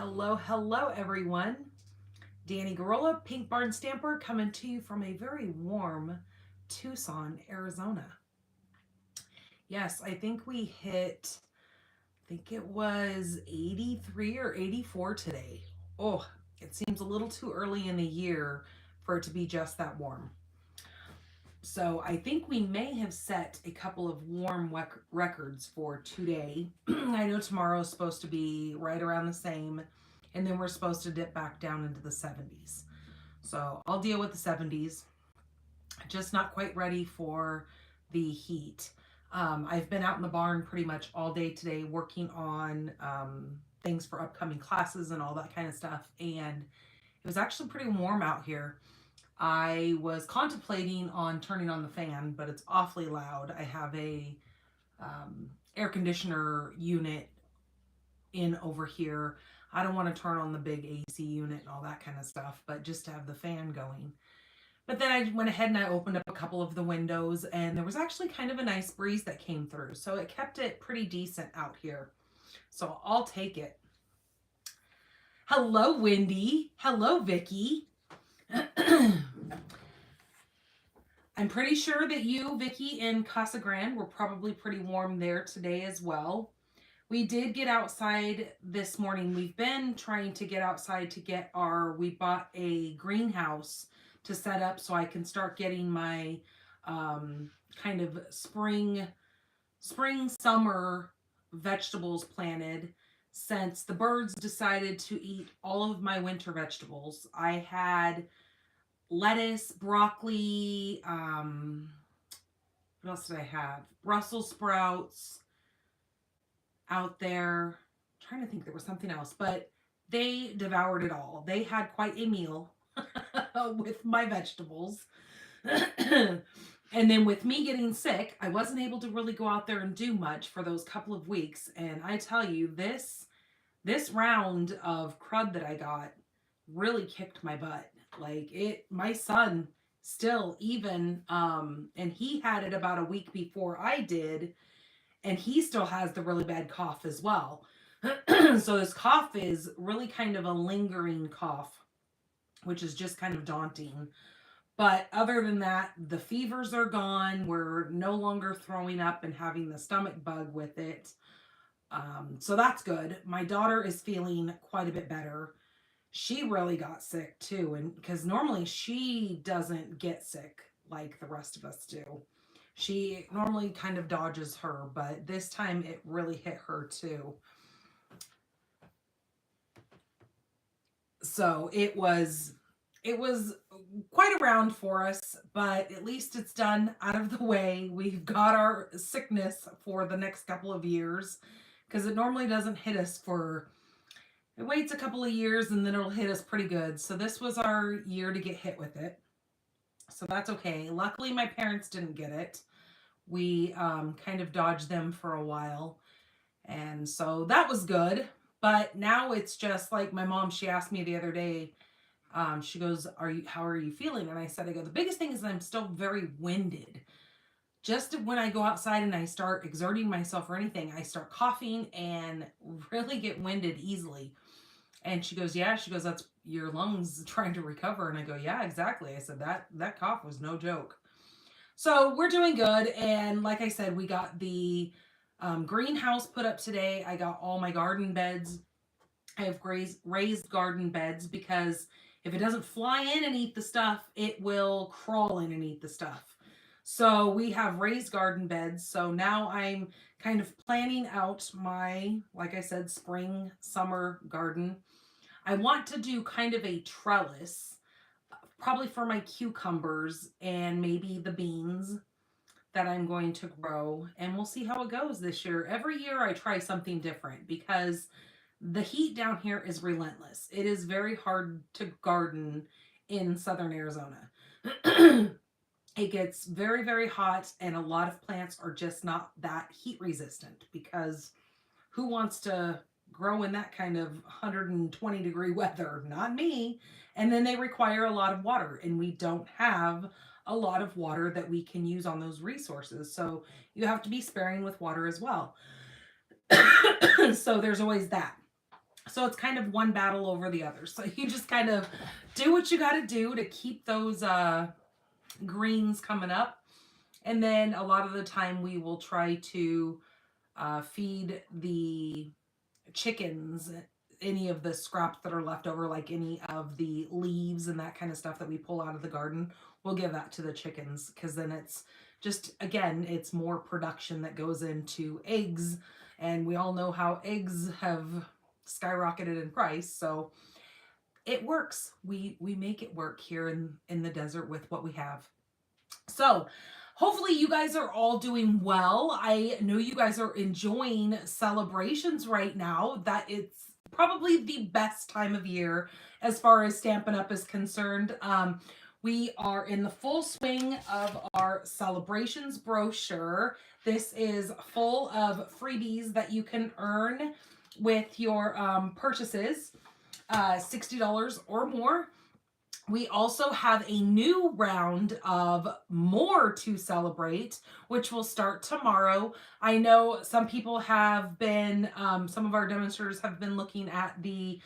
Hello, everyone. Danny Garola, Pink Barn Stamper, coming to you from a very warm Tucson, Arizona. Yes, I think we hit, I think it was 83 or 84 today. Oh, it seems a little too early in the year for it to be just that warm. So I think we may have set a couple of warm records for today. I know tomorrow is supposed to be right around the same, and then we're supposed to dip back down into the 70s. So I'll deal with the 70s. Just not quite ready for the heat. I've been out in the barn pretty much all day today working on things for upcoming classes and all that kind of stuff. And it was actually pretty warm out here. I was contemplating on turning on the fan, but it's awfully loud. I have a air conditioner unit in over here. I don't want to turn on the big AC unit and all that kind of stuff, but just to have the fan going. But then I went ahead and I opened up a couple of the windows, and there was actually kind of a nice breeze that came through. So it kept it pretty decent out here. So I'll take it. Hello, Wendy. Hello, Vicky. I'm pretty sure that you, Vicky, in Casa Grande were probably pretty warm there today as well. We did get outside this morning. We've been trying to get outside to get we bought a greenhouse to set up so I can start getting my kind of spring, summer vegetables planted since the birds decided to eat all of my winter vegetables. I had lettuce, broccoli, what else did I have? Brussels sprouts out there. I'm trying to think there was something else, but they devoured it all. They had quite a meal with my vegetables. And then with me getting sick, I wasn't able to really go out there and do much for those couple of weeks. And I tell you, this round of crud that I got really kicked my butt. Like my son still even and he had it about a week before I did, and he still has the really bad cough as well. So his cough is really kind of a lingering cough, which is just kind of daunting. But other than that, the fevers are gone. We're no longer throwing up and having the stomach bug with it. So that's good. My daughter is feeling quite a bit better. She really got sick too, and because normally she doesn't get sick like the rest of us do. She normally kind of dodges her, but this time it really hit her too. So it was quite a round for us, but at least it's done out of the way. We've got our sickness for the next couple of years because it normally doesn't hit us for it waits a couple of years and then it'll hit us pretty good. So this was our year to get hit with it. So that's okay. Luckily, my parents didn't get it. We kind of dodged them for a while. And so that was good. But now it's just like my mom, she asked me the other day, she goes, how are you feeling? And I said, the biggest thing is I'm still very winded. Just when I go outside and I start exerting myself or anything, I start coughing and really get winded easily. And she goes, yeah, that's your lungs trying to recover. And I go, yeah, exactly. I said, that cough was no joke. So we're doing good. And like I said, we got the greenhouse put up today. I got all my garden beds. I have raised garden beds because if it doesn't fly in and eat the stuff, it will crawl in and eat the stuff. So we have raised garden beds. So now I'm kind of planning out my, like I said, spring, summer garden. I want to do kind of a trellis, probably for my cucumbers and maybe the beans that I'm going to grow. And we'll see how it goes this year. Every year I try something different because the heat down here is relentless. It is very hard to garden in southern Arizona. It gets very, very hot, and a lot of plants are just not that heat resistant because who wants to grow in that kind of 120-degree weather? Not me. And then they require a lot of water, and we don't have a lot of water that we can use on those resources. So you have to be sparing with water as well. So there's always that. So it's kind of one battle over the other. So you just kind of do what you got to do to keep those greens coming up. And then a lot of the time we will try to feed the chickens any of the scraps that are left over, like any of the leaves and that kind of stuff that we pull out of the garden. We'll give that to the chickens, because then it's just, again, it's more production that goes into eggs. And we all know how eggs have skyrocketed in price. So it works. We make it work here in the desert with what we have. So hopefully you guys are all doing well. I know you guys are enjoying celebrations right now. That it's probably the best time of year as far as Stampin' Up! Is concerned. We are in the full swing of our celebrations brochure. This is full of freebies that you can earn with your purchases, $60 or more. We also have a new round of more to celebrate, which will start tomorrow. I know some people have been, some of our demonstrators have been looking at the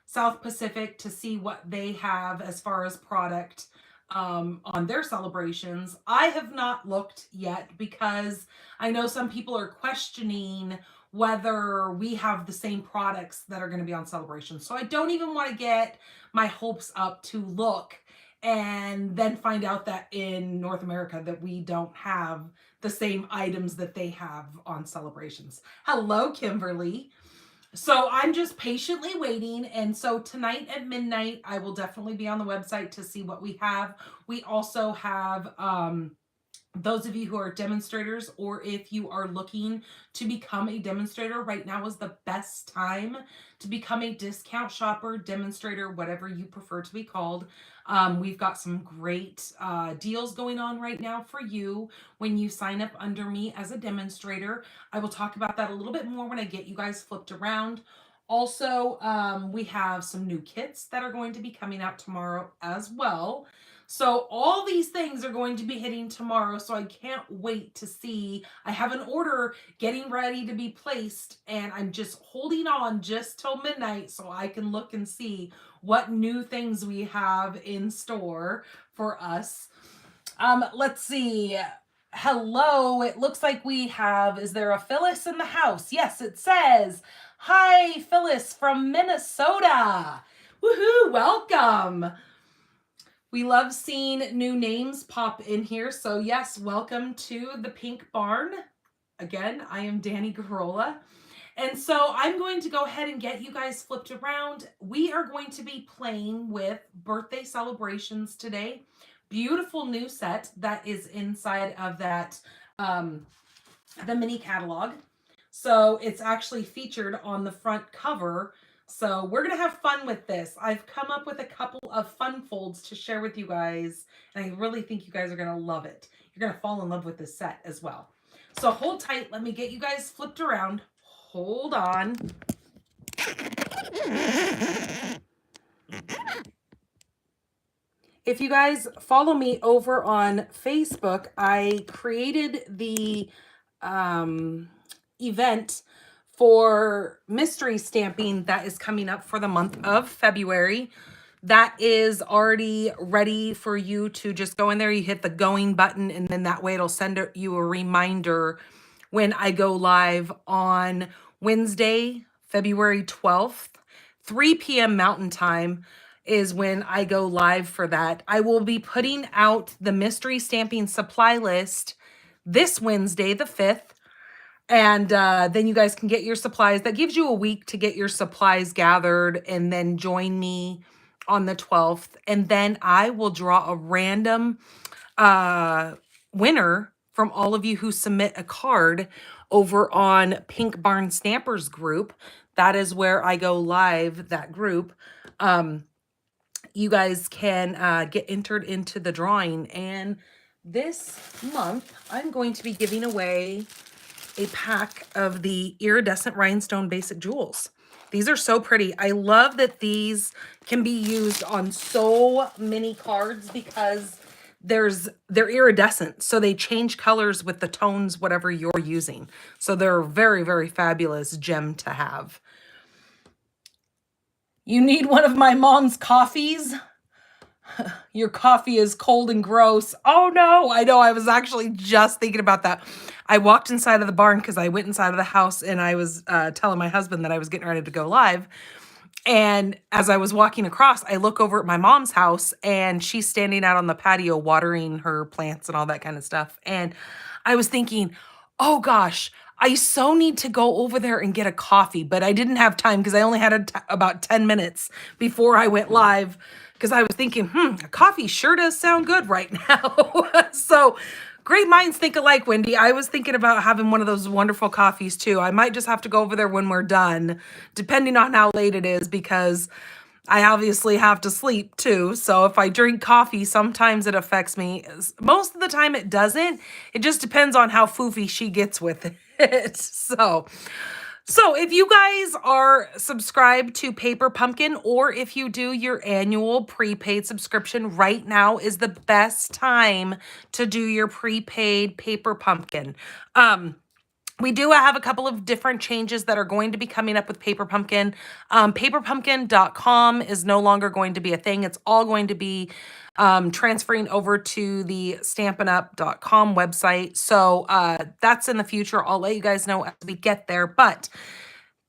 South Pacific to see what they have as far as product on their celebrations. I have not looked yet, because I know some people are questioning whether we have the same products that are going to be on celebration. So I don't even want to get my hopes up to look and then find out that in North America that we don't have the same items that they have on celebrations. Hello, Kimberly. So I'm just patiently waiting. And so tonight at midnight, I will definitely be on the website to see what we have. We also have those of you who are demonstrators, or if you are looking to become a demonstrator, right now is the best time to become a discount shopper, demonstrator, whatever you prefer to be called. We've got some great deals going on right now for you when you sign up under me as a demonstrator. I will talk about that a little bit more when I get you guys flipped around. Also, we have some new kits that are going to be coming out tomorrow as well. So all these things are going to be hitting tomorrow. So I can't wait to see. I have an order getting ready to be placed, and I'm just holding on just till midnight so I can look and see what new things we have in store for us. Let's see. Hello. It looks like we have, is there a Phyllis in the house? Yes, it says, hi, Phyllis from Minnesota. Woohoo, welcome. We love seeing new names pop in here. So yes, welcome to the Pink Barn. Again, I am Danny Garola. And so I'm going to go ahead and get you guys flipped around. We are going to be playing with birthday celebrations today. Beautiful new set that is inside of that, the mini catalog. So it's actually featured on the front cover. So we're going to have fun with this. I've come up with a couple of fun folds to share with you guys, and I really think you guys are going to love it. You're going to fall in love with this set as well. So hold tight. Let me get you guys flipped around. Hold on. If you guys follow me over on Facebook, I created the event for mystery stamping that is coming up for the month of February. That is already ready for you to just go in there. You hit the going button, and then that way it'll send you a reminder when I go live on Wednesday, February 12th, 3 p.m. Mountain Time is when I go live for that. I will be putting out the mystery stamping supply list this Wednesday, the 5th. And then you guys can get your supplies. That gives you a week to get your supplies gathered, and then join me on the 12th. And then I will draw a random winner from all of you who submit a card over on Pink Barn Stampers group. That is where I go live, that group. You guys can get entered into the drawing. And this month, I'm going to be giving away a pack of the iridescent rhinestone basic jewels. These are so pretty. I love that these can be used on so many cards because they're iridescent. So they change colors with the tones, whatever you're using. So they're a very, very fabulous gem to have. You need one of my mom's coffees? Your coffee is cold and gross. Oh no, I know. I was actually just thinking about that. I walked inside of the barn because I went inside of the house and I was telling my husband that I was getting ready to go live. And as I was walking across, I look over at my mom's house and she's standing out on the patio watering her plants and all that kind of stuff. And I was thinking, oh gosh, I so need to go over there and get a coffee, but I didn't have time because I only had about 10 minutes before I went live because I was thinking, a coffee sure does sound good right now. So great minds think alike, Wendy. I was thinking about having one of those wonderful coffees too. I might just have to go over there when we're done, depending on how late it is, because I obviously have to sleep too. So if I drink coffee, sometimes it affects me. Most of the time it doesn't. It just depends on how foofy she gets with it. So if you guys are subscribed to Paper Pumpkin, or if you do your annual prepaid subscription, right now is the best time to do your prepaid Paper Pumpkin. We do have a couple of different changes that are going to be coming up with Paper Pumpkin. Paperpumpkin.com is no longer going to be a thing. It's all going to be transferring over to the stampinup.com website. So that's in the future. I'll let you guys know as we get there, but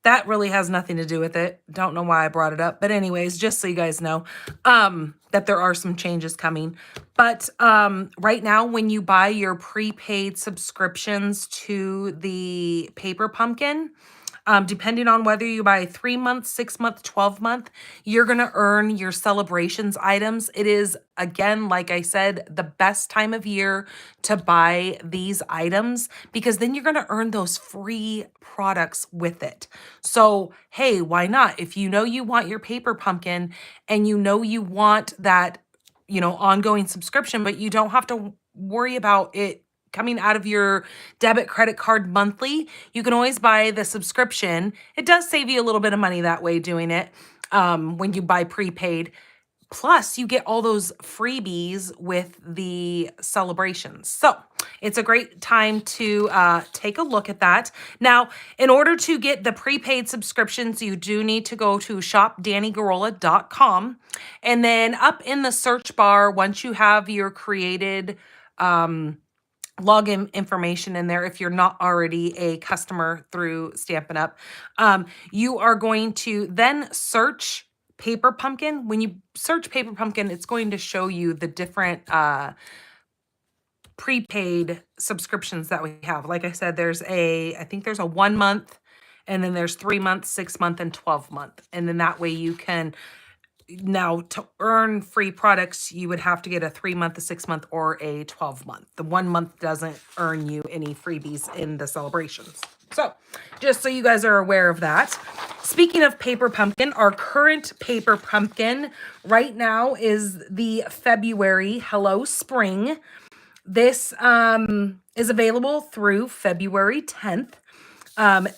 that really has nothing to do with it. Don't know why I brought it up. But anyways, just so you guys know that there are some changes coming. But right now, when you buy your prepaid subscriptions to the Paper Pumpkin, depending on whether you buy 3 month, 6 month, 12 month, you're going to earn your celebrations items. It is, again, like I said, the best time of year to buy these items because then you're going to earn those free products with it. So, hey, why not? If you know you want your Paper Pumpkin and you know you want that, ongoing subscription, but you don't have to worry about it coming out of your debit credit card monthly, you can always buy the subscription. It does save you a little bit of money that way doing it when you buy prepaid. Plus, you get all those freebies with the celebrations. So it's a great time to take a look at that. Now, in order to get the prepaid subscriptions, you do need to go to shopdannygarola.com. And then up in the search bar, once you have your created login information in there, if you're not already a customer through Stampin' Up, you are going to then search Paper Pumpkin. When you search Paper Pumpkin, it's going to show you the different prepaid subscriptions that we have. Like I said, I think there's a 1 month, and then there's 3 month, 6 month, and 12 month. And then that way you can, now to earn free products, you would have to get a 3 month, a 6 month, or a 12 month. The 1 month doesn't earn you any freebies in the celebrations. So just so you guys are aware of that. Speaking of Paper Pumpkin, our current Paper Pumpkin right now is the February Hello Spring. This is available through February 10th.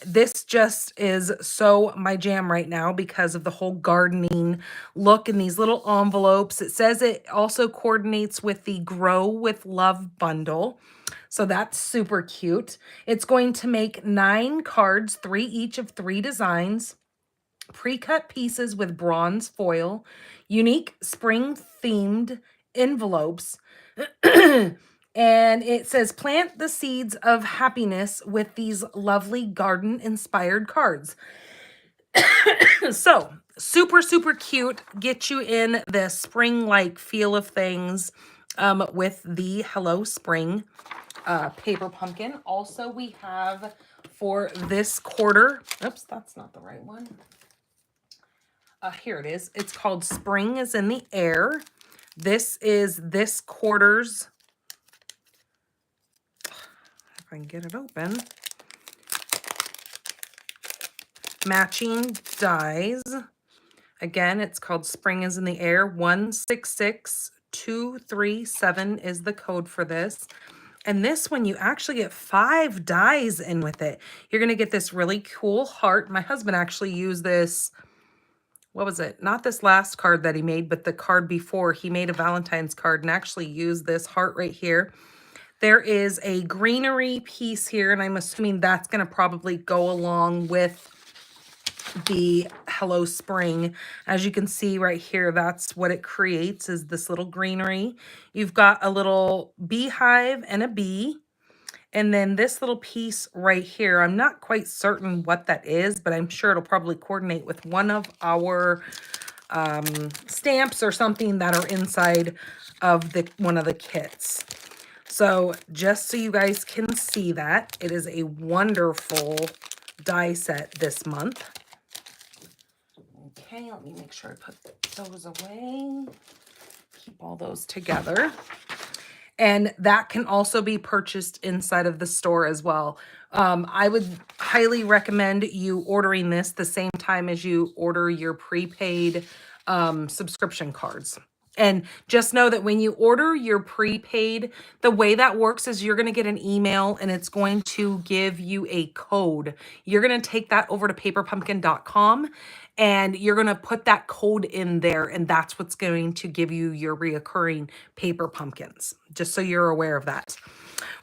This just is so my jam right now because of the whole gardening look and these little envelopes. It says it also coordinates with the Grow with Love bundle. So that's super cute. It's going to make 9 cards, 3 each of 3 designs, pre-cut pieces with bronze foil, unique spring-themed envelopes, and it says, plant the seeds of happiness with these lovely garden-inspired cards. So, super, super cute. Get you in the spring-like feel of things with the Hello Spring Paper Pumpkin. Also, we have for this quarter, oops, that's not the right one. Here it is. It's called Spring is in the Air. This is this quarter's, if I can get it open, matching dies. Again, it's called Spring is in the Air. 166237 is the code for this. And this one, you actually get 5 dies in with it. You're going to get this really cool heart. My husband actually used this, what was it? Not this last card that he made, but the card before. He made a Valentine's card and actually used this heart right here. There is a greenery piece here, and I'm assuming that's going to probably go along with the Hello Spring. As you can see right here, that's what it creates, is this little greenery. You've got a little beehive and a bee. And then this little piece right here, I'm not quite certain what that is, but I'm sure it'll probably coordinate with one of our stamps or something that are inside of one of the kits. So just so you guys can see that, it is a wonderful die set this month. Okay, let me make sure I put those away. Keep all those together. And that can also be purchased inside of the store as well. I would highly recommend you ordering this the same time as you order your prepaid subscription cards. And just know that when you order your prepaid, the way that works is you're going to get an email and it's going to give you a code. You're going to take that over to paperpumpkin.com and you're going to put that code in there, and that's what's going to give you your reoccurring paper pumpkins, just so you're aware of that.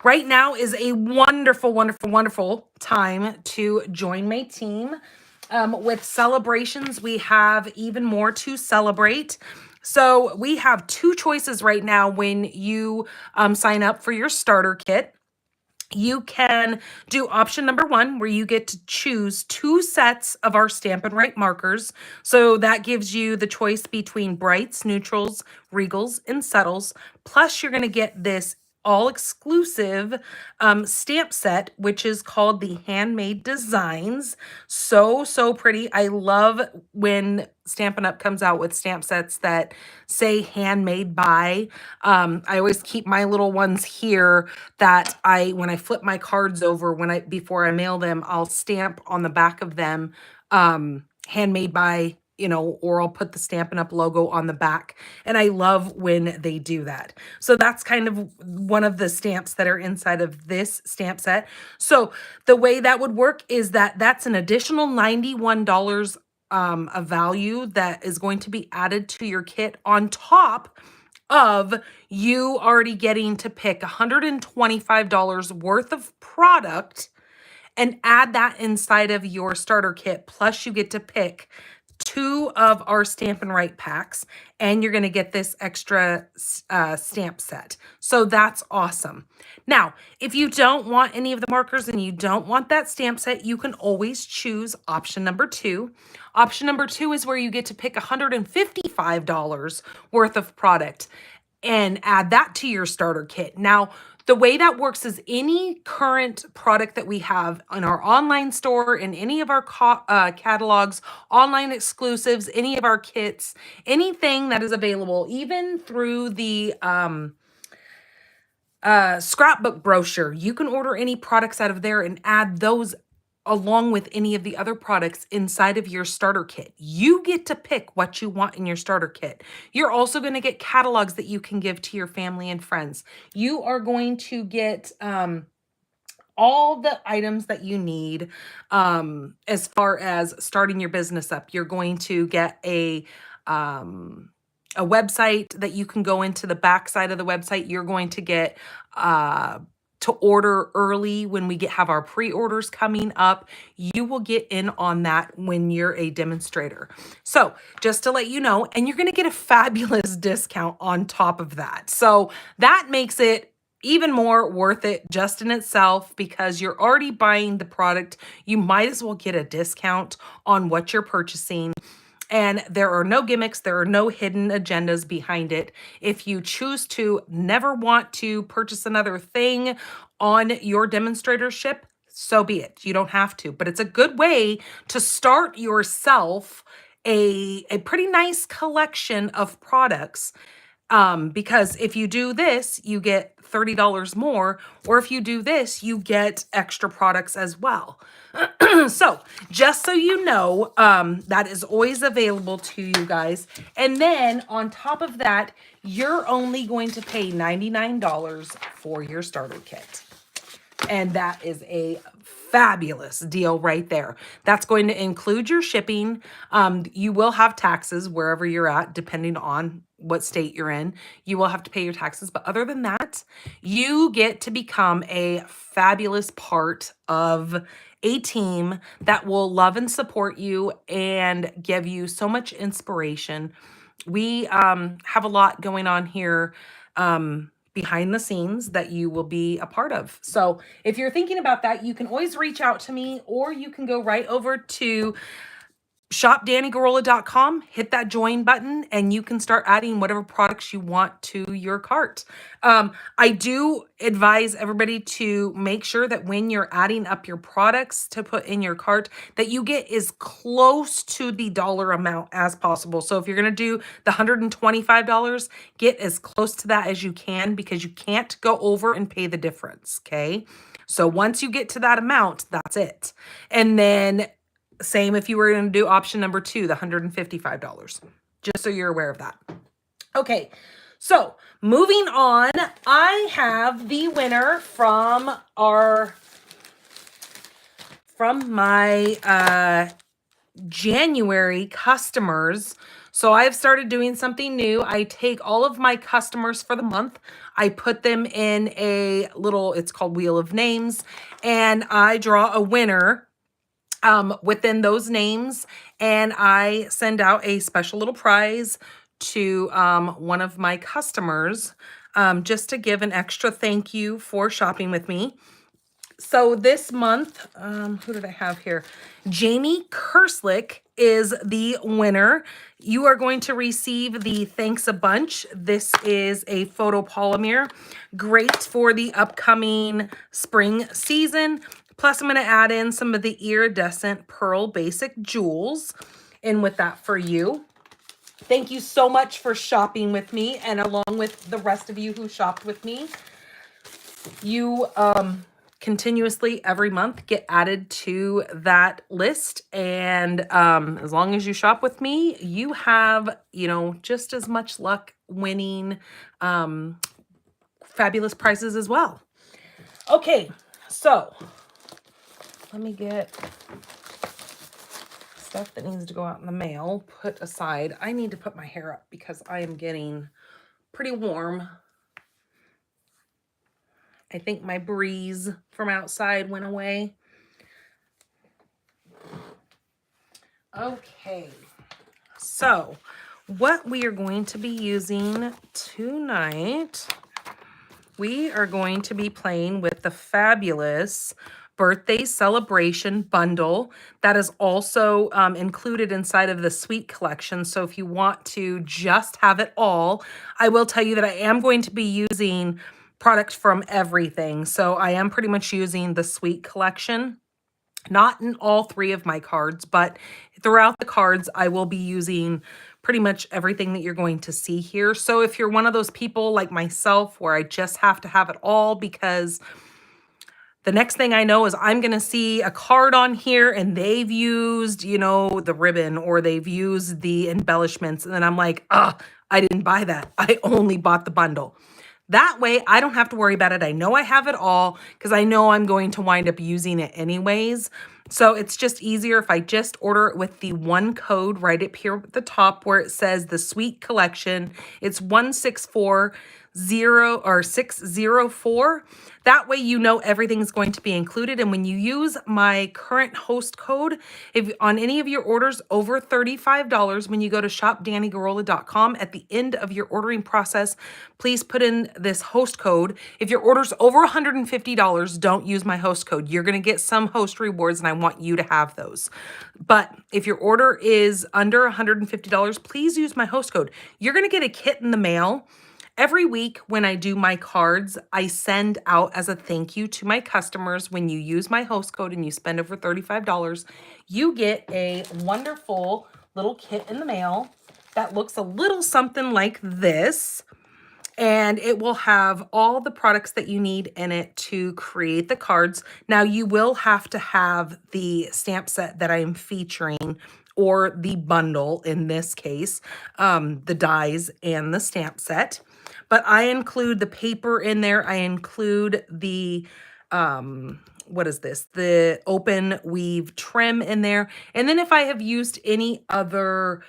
Right now is a wonderful, wonderful, wonderful time to join my team. With celebrations, we have even more to celebrate. So we have two choices right now when you sign up for your starter kit. You can do option number 1, where you get to choose 2 sets of our Stampin' Write markers. So that gives you the choice between brights, neutrals, regals, and subtles. Plus, you're going to get this all-exclusive stamp set, which is called the Handmade Designs. So, so pretty. I love when Stampin' Up! Comes out with stamp sets that say handmade by. I always keep my little ones here that when I flip my cards over, before I mail them, I'll stamp on the back of them, handmade by, or I'll put the Stampin' Up! Logo on the back. And I love when they do that. So that's kind of one of the stamps that are inside of this stamp set. So the way that would work is that's an additional $91 a value that is going to be added to your kit on top of you already getting to pick $125 worth of product and add that inside of your starter kit. Plus you get to pick 2 of our Stampin' Write packs, and you're going to get this extra stamp set. So that's awesome. Now, if you don't want any of the markers and you don't want that stamp set, you can always choose option number 2. Option number 2 is where you get to pick $155 worth of product and add that to your starter kit. Now, the way that works is any current product that we have in our online store, in any of our catalogs, online exclusives, any of our kits, anything that is available, even through the scrapbook brochure, you can order any products out of there and add those along with any of the other products inside of your starter kit. You get to pick what you want in your starter kit. You're also going to get catalogs that you can give to your family and friends. You are going to get all the items that you need as far as starting your business up. You're going to get a website that you can go into the back side of the website. You're going to get to order early when we have our pre-orders coming up. You will get in on that when you're a demonstrator. So just to let you know, and you're going to get a fabulous discount on top of that. So that makes it even more worth it just in itself, because you're already buying the product. You might as well get a discount on what you're purchasing. And there are no gimmicks, there are no hidden agendas behind it. If you choose to never want to purchase another thing on your demonstratorship, so be it. You don't have to, but it's a good way to start yourself a pretty nice collection of products. Because if you do this, you get $30 more, or if you do this, you get extra products as well. So just so you know, that is always available to you guys. And then on top of that, you're only going to pay $99 for your starter kit. And that is a fabulous deal right there. That's going to include your shipping. You will have taxes wherever you're at, depending on what state you're in. You will have to pay your taxes. But other than that, you get to become a fabulous part of a team that will love and support you and give you so much inspiration. We have a lot going on here behind the scenes that you will be a part of. So if you're thinking about that, you can always reach out to me, or you can go right over to shopdannygorola.com, hit that join button, and you can start adding whatever products you want to your cart. I do advise everybody to make sure that when you're adding up your products to put in your cart, that you get as close to the dollar amount as possible. So if you're going to do the $125, get as close to that as you can, because you can't go over and pay the difference, okay? So once you get to that amount, that's it. And then same if you were going to do option number 2, the $155, just so you're aware of that. Okay, so moving on, I have the winner from my January customers. So I've started doing something new. I take all of my customers for the month, I put them in a little, it's called Wheel of Names, and I draw a winner within those names, and I send out a special little prize to one of my customers, just to give an extra thank you for shopping with me. So this month, who did I have here? Jamie Kerslick is the winner. You are going to receive the Thanks a Bunch. This is a photopolymer, great for the upcoming spring season. Plus, I'm going to add in some of the iridescent pearl basic jewels in with that for you. Thank you so much for shopping with me, and along with the rest of you who shopped with me. You continuously every month get added to that list, and as long as you shop with me, you have, you know, just as much luck winning fabulous prizes as well. Okay, so let me get stuff that needs to go out in the mail put aside. I need to put my hair up because I am getting pretty warm. I think my breeze from outside went away. Okay, so what we are going to be using tonight, we are going to be playing with the fabulous birthday celebration bundle that is also included inside of the suite collection. So if you want to just have it all, I will tell you that I am going to be using product from everything. So I am pretty much using the suite collection, not in all 3 of my cards, but throughout the cards, I will be using pretty much everything that you're going to see here. So if you're one of those people like myself where I just have to have it all because the next thing I know is I'm going to see a card on here and they've used, you know, the ribbon, or they've used the embellishments. And then I'm like, I didn't buy that. I only bought the bundle. That way, I don't have to worry about it. I know I have it all because I know I'm going to wind up using it anyways. So it's just easier if I just order it with the one code right up here at the top where it says the Suite Collection. It's 1640 or 604. That way you know everything's going to be included. And when you use my current host code, if on any of your orders over $35, when you go to shopdannygorola.com, at the end of your ordering process, please put in this host code. If your order's over $150, don't use my host code. You're going to get some host rewards, and I want you to have those. But if your order is under $150, please use my host code. You're going to get a kit in the mail. Every week when I do my cards, I send out as a thank you to my customers. When you use my host code and you spend over $35, you get a wonderful little kit in the mail that looks a little something like this. And it will have all the products that you need in it to create the cards. Now, you will have to have the stamp set that I am featuring, or the bundle in this case, the dies and the stamp set. But I include the paper in there. I include the, what is this? The open weave trim in there. And then if I have used any other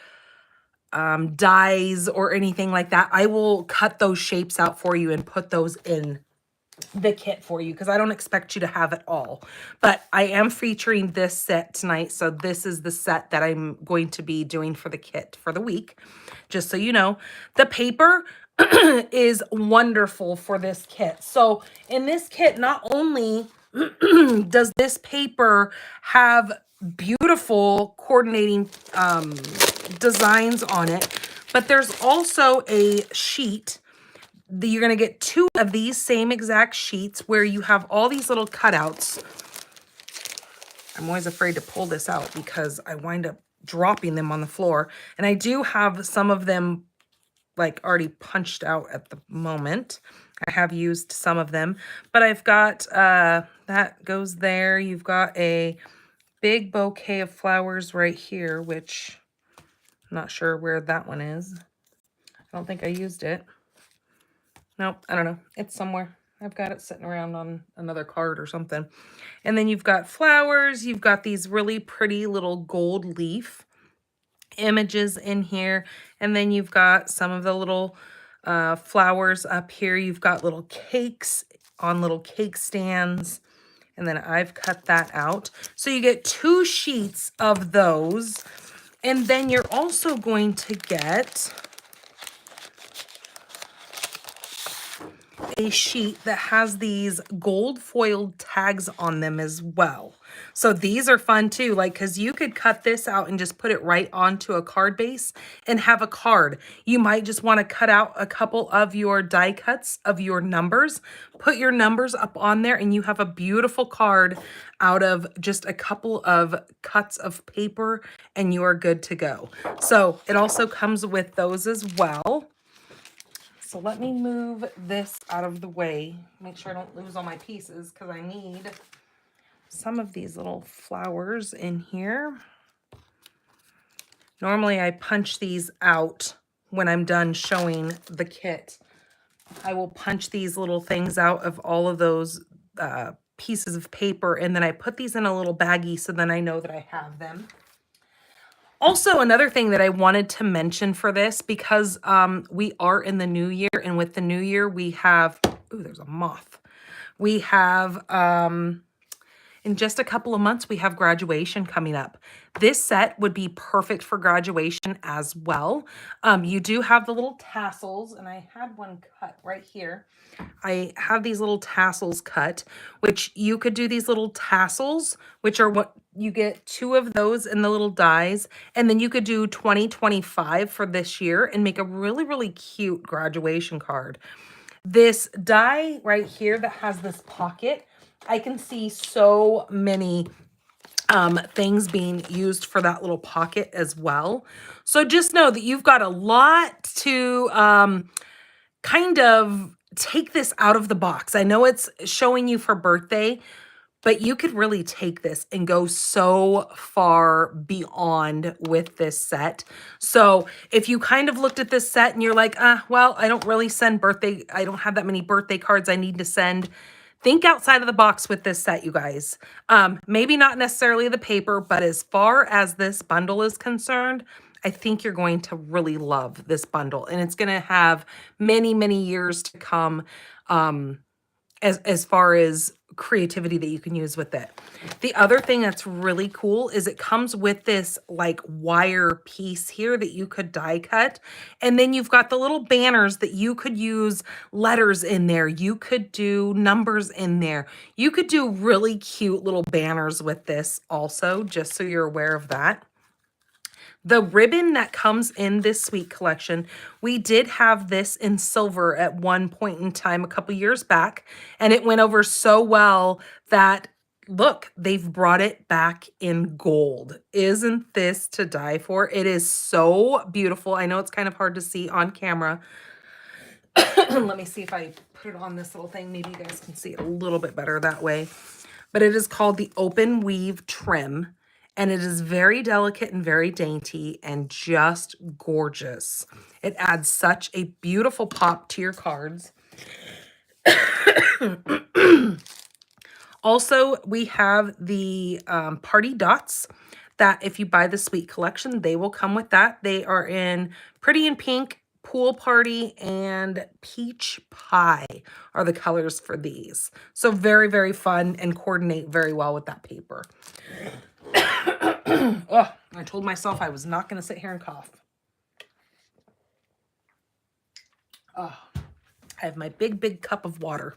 dies or anything like that, I will cut those shapes out for you and put those in the kit for you, because I don't expect you to have it all. But I am featuring this set tonight, so this is the set that I'm going to be doing for the kit for the week. Just so you know, the paper is wonderful for this kit. So in this kit, not only does this paper have beautiful coordinating designs on it, but there's also a sheet. You're going to get 2 of these same exact sheets where you have all these little cutouts. I'm always afraid to pull this out because I wind up dropping them on the floor. And I do have some of them like already punched out at the moment. I have used some of them, but I've got, that goes there. You've got a big bouquet of flowers right here, which I'm not sure where that one is. I don't think I used it. Nope, I don't know. It's somewhere. I've got it sitting around on another card or something. And then you've got flowers. You've got these really pretty little gold leaf images in here. And then you've got some of the little flowers up here. You've got little cakes on little cake stands. And then I've cut that out. So you get 2 sheets of those. And then you're also going to get a sheet that has these gold foiled tags on them as well. So these are fun too, like, because you could cut this out and just put it right onto a card base and have a card. You might just want to cut out a couple of your die cuts of your numbers, put your numbers up on there, and you have a beautiful card out of just a couple of cuts of paper, and you are good to go. So it also comes with those as well. So let me move this out of the way, make sure I don't lose all my pieces, because I need some of these little flowers in here. Normally I punch these out when I'm done showing the kit. I will punch these little things out of all of those pieces of paper, and then I put these in a little baggie so then I know that I have them. Also, another thing that I wanted to mention for this, because we are in the new year, and with the new year, we have, ooh, there's a moth. We have, in just a couple of months, we have graduation coming up. This set would be perfect for graduation as well. You do have the little tassels, and I had one cut right here. I have these little tassels cut, which you could do these little tassels, which are what you get 2 of those in the little dies. And then you could do 2025 for this year and make a really, really cute graduation card. This die right here that has this pocket, I can see so many things being used for that little pocket as well. So just know that you've got a lot to kind of take this out of the box. I know it's showing you for birthday, but you could really take this and go so far beyond with this set. So if you kind of looked at this set and you're like, well, I don't really send birthday, I don't have that many birthday cards I need to send. Think outside of the box with this set, you guys. Maybe not necessarily the paper, but as far as this bundle is concerned, I think you're going to really love this bundle, and it's going to have many, many years to come as far as creativity that you can use with it. The other thing that's really cool is it comes with this like wire piece here that you could die cut. And then you've got the little banners that you could use letters in there. You could do numbers in there. You could do really cute little banners with this also, just so you're aware of that. The ribbon that comes in this sweet collection, we did have this in silver at one point in time a couple years back, and it went over so well that, look, they've brought it back in gold. Isn't this to die for? It is so beautiful. I know it's kind of hard to see on camera. Let me see if I put it on this little thing. Maybe you guys can see it a little bit better that way. But it is called the Open Weave Trim. And it is very delicate and very dainty and just gorgeous. It adds such a beautiful pop to your cards. Also, we have the party dots. that if you buy the Sweet Collection, they will come with that. They are in Pretty in Pink, Pool Party, and Peach Pie are the colors for these. So very, very fun and coordinate very well with that paper. Oh, I told myself I was not going to sit here and cough. Oh, I have my big, big cup of water.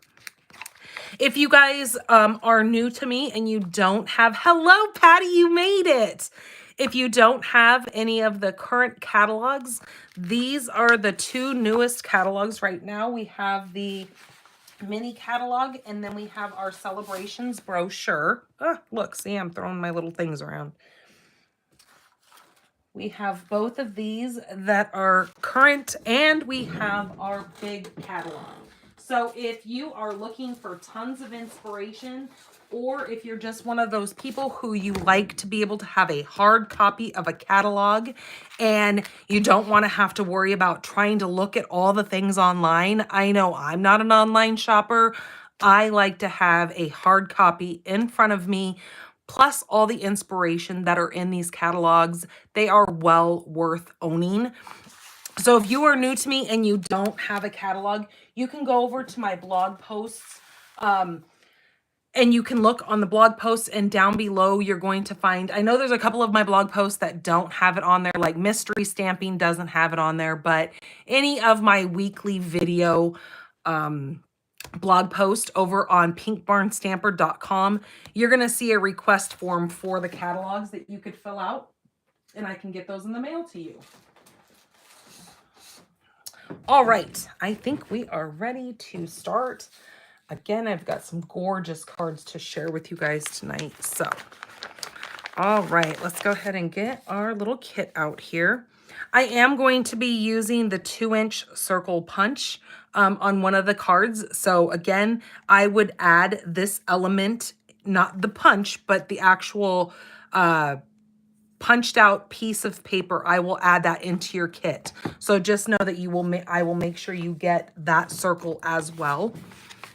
If you guys are new to me and you don't have, hello, Patty, you made it. If you don't have any of the current catalogs, these are the two newest catalogs right now. We have the mini catalog, and then we have our Celebrations brochure. Look, see, I'm throwing my little things around. We have both of these that are current, and we have our big catalog. So if you are looking for tons of inspiration, or if you're just one of those people who you like to be able to have a hard copy of a catalog and you don't want to have to worry about trying to look at all the things online. I know I'm not an online shopper. I like to have a hard copy in front of me, plus all the inspiration that are in these catalogs. They are well worth owning. So if you are new to me and you don't have a catalog, you can go over to my blog posts and you can look on the blog posts, and down below you're going to find, I know there's a couple of my blog posts that don't have it on there, like mystery stamping doesn't have it on there, but any of my weekly video blog post over on pinkbarnstamper.com, you're going to see a request form for the catalogs that you could fill out, and I can get those in the mail to you. All right, I think we are ready to start. Again, I've got some gorgeous cards to share with you guys tonight. So, all right, let's go ahead and get our little kit out here. I am going to be using the 2-inch circle punch on one of the cards. So again, I would add this element, not the punch, but the actual punched out piece of paper. I will add that into your kit. So just know that I will make sure you get that circle as well,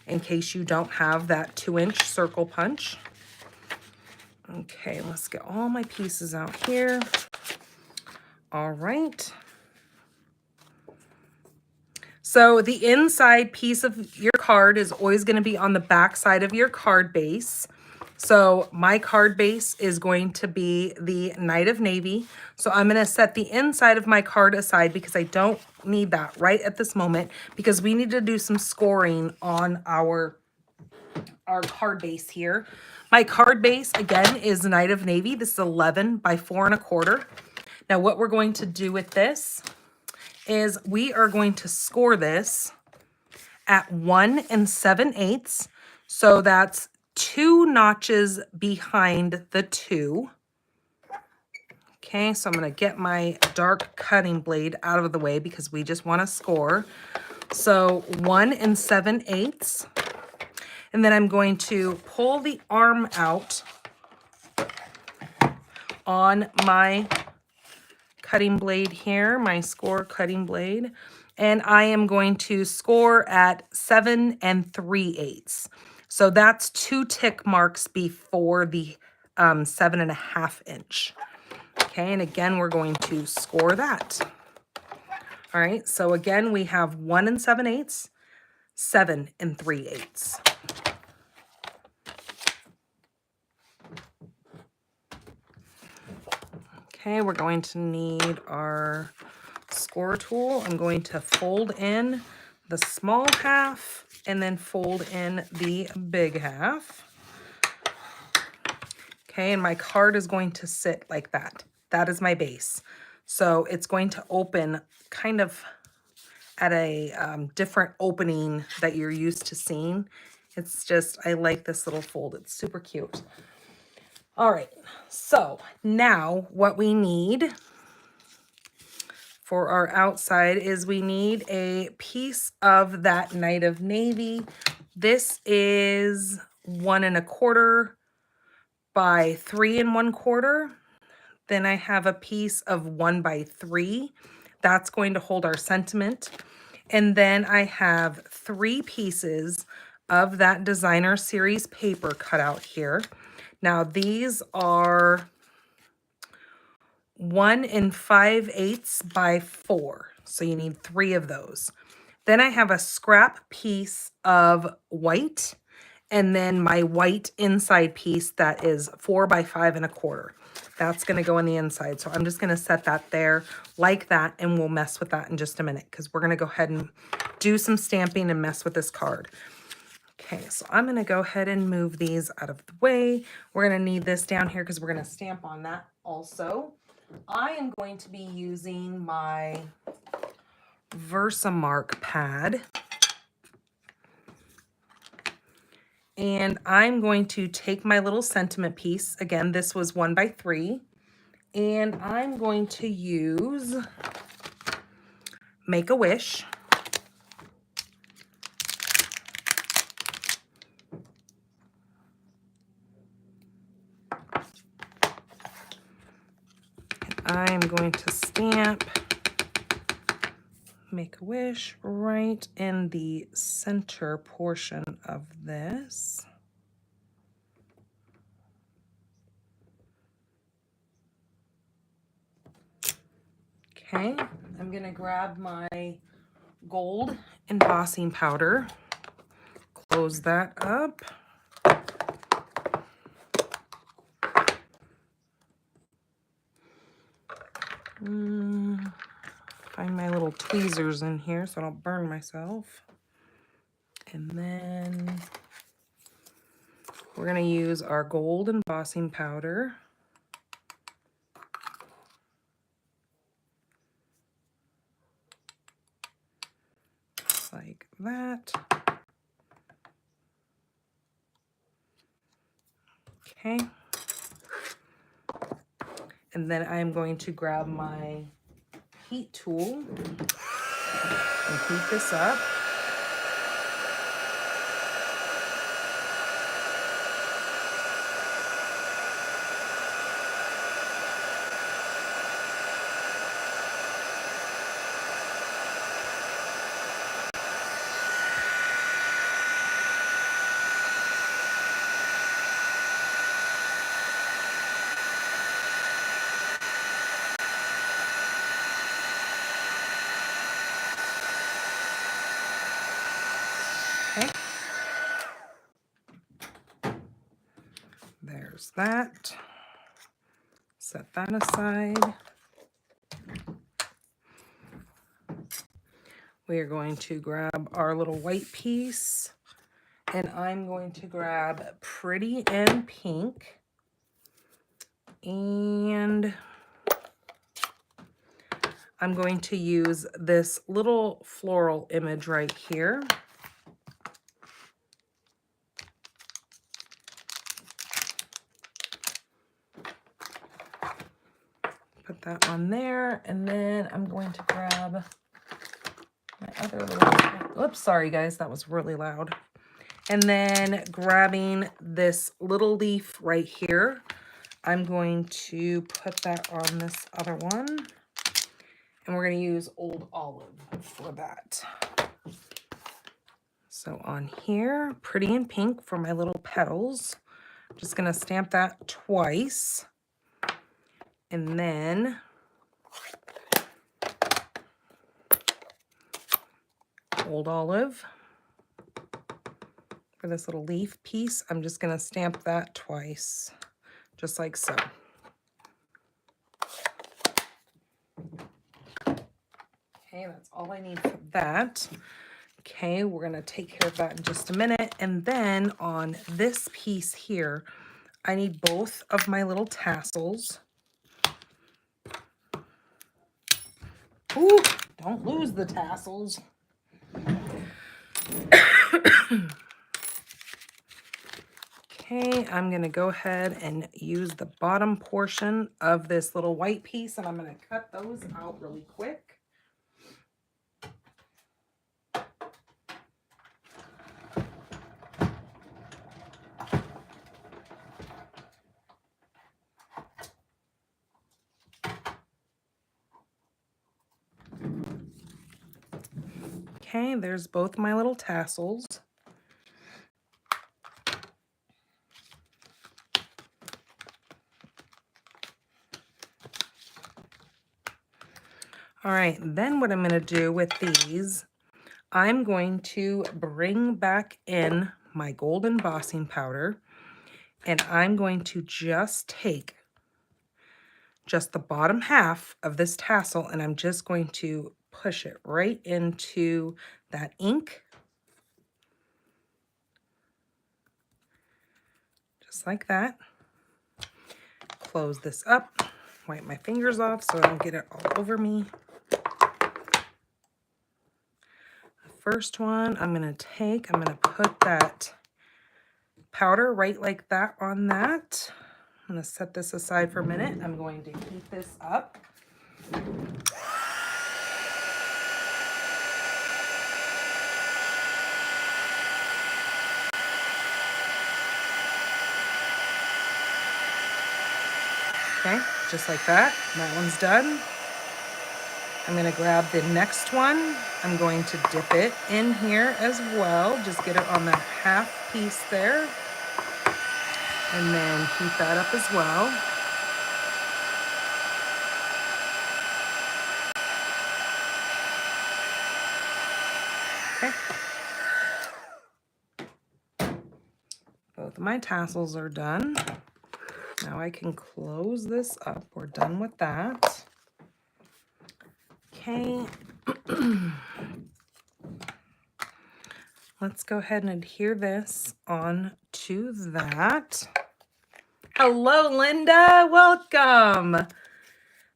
in case you don't have that 2-inch circle punch. Okay, let's get all my pieces out here. All right. So the inside piece of your card is always going to be on the back side of your card base. So my card base is going to be the Knight of Navy. So I'm going to set the inside of my card aside because I don't need that right at this moment, because we need to do some scoring on our card base here. My card base, again, is Knight of Navy. This is 11 by 4 1/4. Now what we're going to do with this is we are going to score this at 1 7/8. So that's 2 notches behind the 2. Okay, so I'm going to get my dark cutting blade out of the way because we just want to score. So 1 7/8. And then I'm going to pull the arm out on my cutting blade here, my score cutting blade. And I am going to score at 7 3/8. So that's 2 tick marks before the 7.5 inch. Okay, and again, we're going to score that. All right, so again, we have 1 7/8, 7 3/8. Okay, we're going to need our score tool. I'm going to fold in the small half and then fold in the big half. Okay, and my card is going to sit like that. That is my base. So it's going to open kind of at a different opening that you're used to seeing. It's just, I like this little fold. It's super cute. All right, so now what we need for our outside is we need a piece of that Knight of Navy. This is 1 1/4 by 3 1/4. Then I have a piece of 1 by 3. That's going to hold our sentiment. And then I have 3 pieces of that designer series paper cut out here. Now these are 1 5/8 by 4. So you need 3 of those. Then I have a scrap piece of white, and then my white inside piece that is 4 by 5 1/4. That's going to go on the inside. So I'm just going to set that there like that, and we'll mess with that in just a minute because we're going to go ahead and do some stamping and mess with this card. Okay, so I'm going to go ahead and move these out of the way. We're going to need this down here because we're going to stamp on that also. I am going to be using my Versamark pad. And I'm going to take my little sentiment piece. Again, this was 1 by 3. And I'm going to use Make-A-Wish. I'm going to stamp Make-A-Wish right in the center portion of this. Okay, I'm going to grab my gold embossing powder, close that up. Find my little tweezers in here so I don't burn myself. And then we're going to use our gold embossing powder. Like that. Okay. And then I'm going to grab my heat tool and heat this up. Okay. There's that. Set that aside. We are going to grab our little white piece, and I'm going to grab Pretty in Pink, and I'm going to use this little floral image right here. Put that on there, and then I'm going to grab my other little, oops, sorry guys, that was really loud. And then grabbing this little leaf right here, I'm going to put that on this other one. And we're going to use Old Olive for that. So on here, Pretty in Pink for my little petals. I'm just going to stamp that twice. And then Old Olive for this little leaf piece. I'm just going to stamp that twice, just like so. Okay, that's all I need for that. Okay, we're going to take care of that in just a minute. And then on this piece here, I need both of my little tassels. Ooh, don't lose the tassels. Okay, I'm going to go ahead and use the bottom portion of this little white piece, and I'm going to cut those out really quick. Okay, there's both my little tassels. All right, then what I'm going to do with these, I'm going to bring back in my gold embossing powder, and I'm going to just take just the bottom half of this tassel, and I'm just going to push it right into that ink, just like that. Close this up, wipe my fingers off so I don't get it all over me. First one I'm going to put that powder right like that on that. I'm going to set this aside for a minute. I'm going to heat this up. Okay, just like that. That one's done. I'm going to grab the next one. I'm going to dip it in here as well. Just get it on that half piece there. And then heat that up as well. Okay. Both of my tassels are done. Now I can close this up. We're done with that. Okay. Let's go ahead and adhere this on to that. Hello, Linda. Welcome.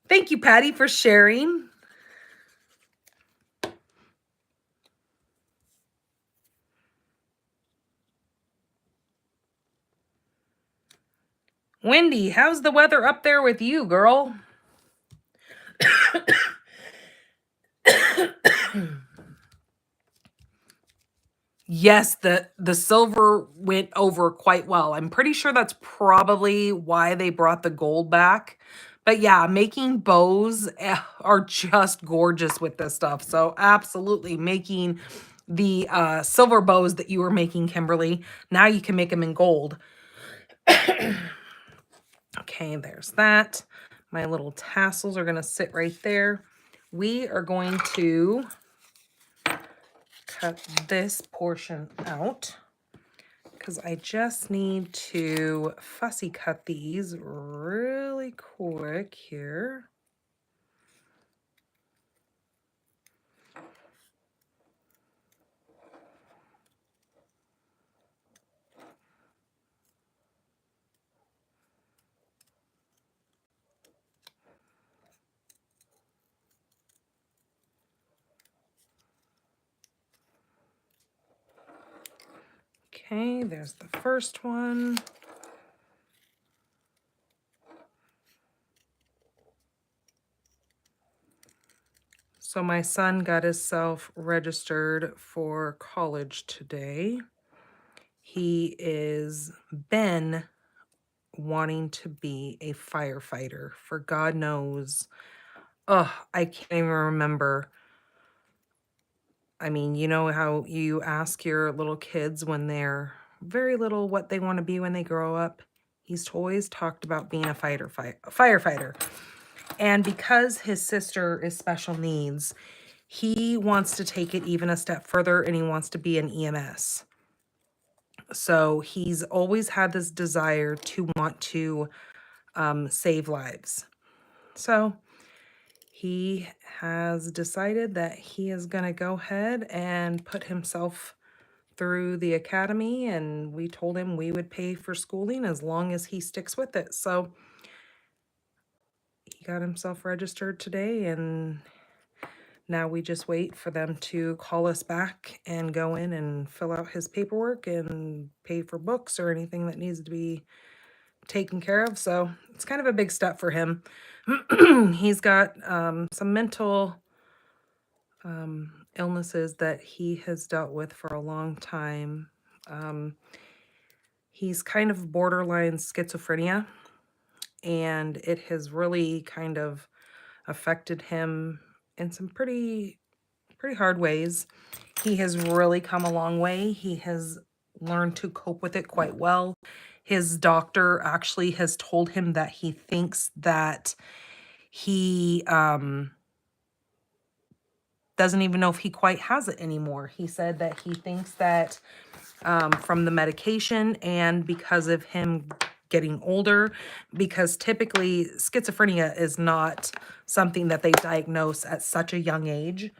Thank you, Patty, for sharing. Wendy, how's the weather up there with you, girl? Yes, the silver went over quite well. I'm pretty sure that's probably why they brought the gold back. But yeah, making bows are just gorgeous with this stuff. So absolutely making the silver bows that you were making, Kimberly. Now you can make them in gold. Okay, there's that. My little tassels are going to sit right there. We are going to cut this portion out because I just need to fussy cut these really quick here. Okay, there's the first one. So my son got himself registered for college today. He is been wanting to be a firefighter for God knows. Oh, I can't even remember. I mean, you know how you ask your little kids when they're very little what they want to be when they grow up? He's always talked about being a firefighter. And because his sister is special needs, he wants to take it even a step further and he wants to be an EMS. So he's always had this desire to want to save lives. So he has decided that he is going to go ahead and put himself through the academy, and we told him we would pay for schooling as long as he sticks with it. So he got himself registered today, and now we just wait for them to call us back and go in and fill out his paperwork and pay for books or anything that needs to be taken care of. So it's kind of a big step for him. He's got some mental illnesses that he has dealt with for a long time. He's kind of borderline schizophrenia, and it has really kind of affected him in some pretty hard ways. He has really come a long way. He has learned to cope with it quite well. His doctor actually has told him that he thinks that he doesn't even know if he quite has it anymore. He said that he thinks that from the medication and because of him getting older, because typically schizophrenia is not something that they diagnose at such a young age,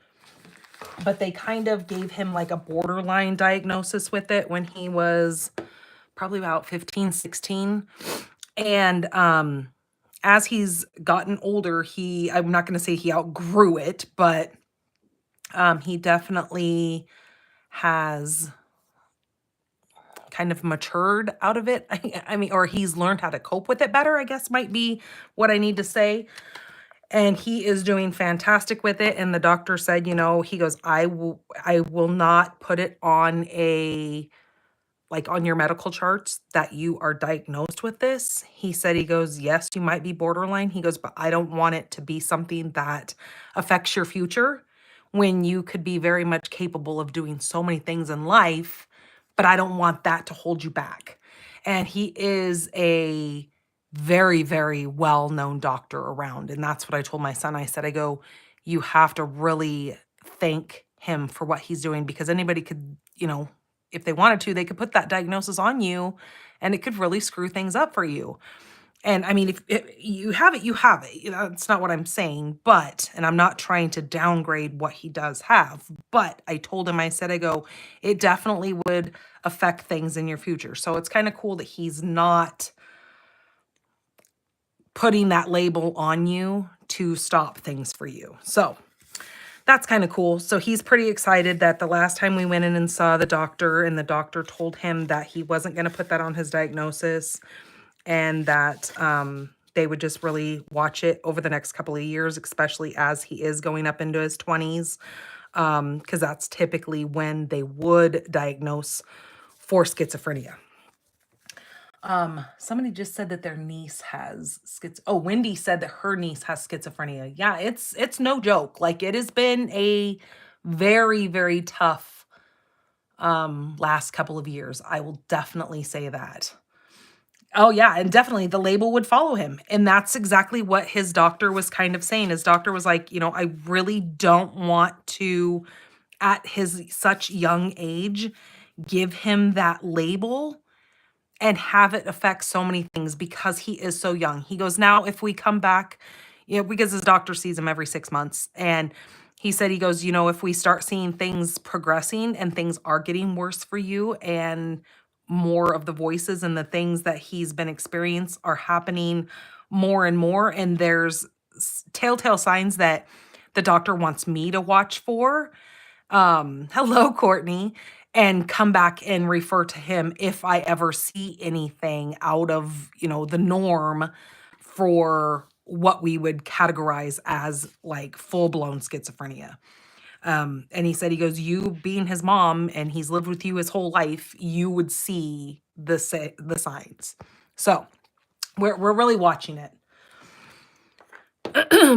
but they kind of gave him like a borderline diagnosis with it when he was probably about 15, 16. And as he's gotten older, I'm not going to say he outgrew it, but he definitely has kind of matured out of it. I mean, or he's learned how to cope with it better, I guess might be what I need to say. And he is doing fantastic with it. And the doctor said, you know, he goes, I will not put it on like on your medical charts that you are diagnosed with this. He said, he goes, yes, you might be borderline. He goes, but I don't want it to be something that affects your future when you could be very much capable of doing so many things in life, but I don't want that to hold you back. And he is a very, very well-known doctor around. And that's what I told my son. I said, I go, you have to really thank him for what he's doing, because anybody could, you know, if they wanted to, they could put that diagnosis on you and it could really screw things up for you. And I mean, if you have it, you have it. You know, that's not what I'm saying, but, and I'm not trying to downgrade what he does have, but I told him, I said, I go, it definitely would affect things in your future. So it's kind of cool that he's not putting that label on you to stop things for you. So that's kind of cool. So he's pretty excited that the last time we went in and saw the doctor, and the doctor told him that he wasn't going to put that on his diagnosis, and that they would just really watch it over the next couple of years, especially as he is going up into his 20s, because that's typically when they would diagnose for schizophrenia. Somebody just said that their niece has oh, Wendy said that her niece has schizophrenia. Yeah, it's no joke. Like, it has been a very, very tough last couple of years. I will definitely say that. Oh yeah, and definitely the label would follow him. And that's exactly what his doctor was kind of saying. His doctor was like, you know, I really don't want to, at his such young age, give him that label and have it affect so many things because he is so young. He goes, now if we come back, you know, because his doctor sees him every 6 months. And he said, he goes, you know, if we start seeing things progressing and things are getting worse for you, and more of the voices and the things that he's been experiencing are happening more and more, and there's telltale signs that the doctor wants me to watch for, hello, Courtney, and come back and refer to him if I ever see anything out of, you know, the norm for what we would categorize as like full-blown schizophrenia. And he said, he goes, you being his mom and he's lived with you his whole life, you would see the signs. So we're really watching it.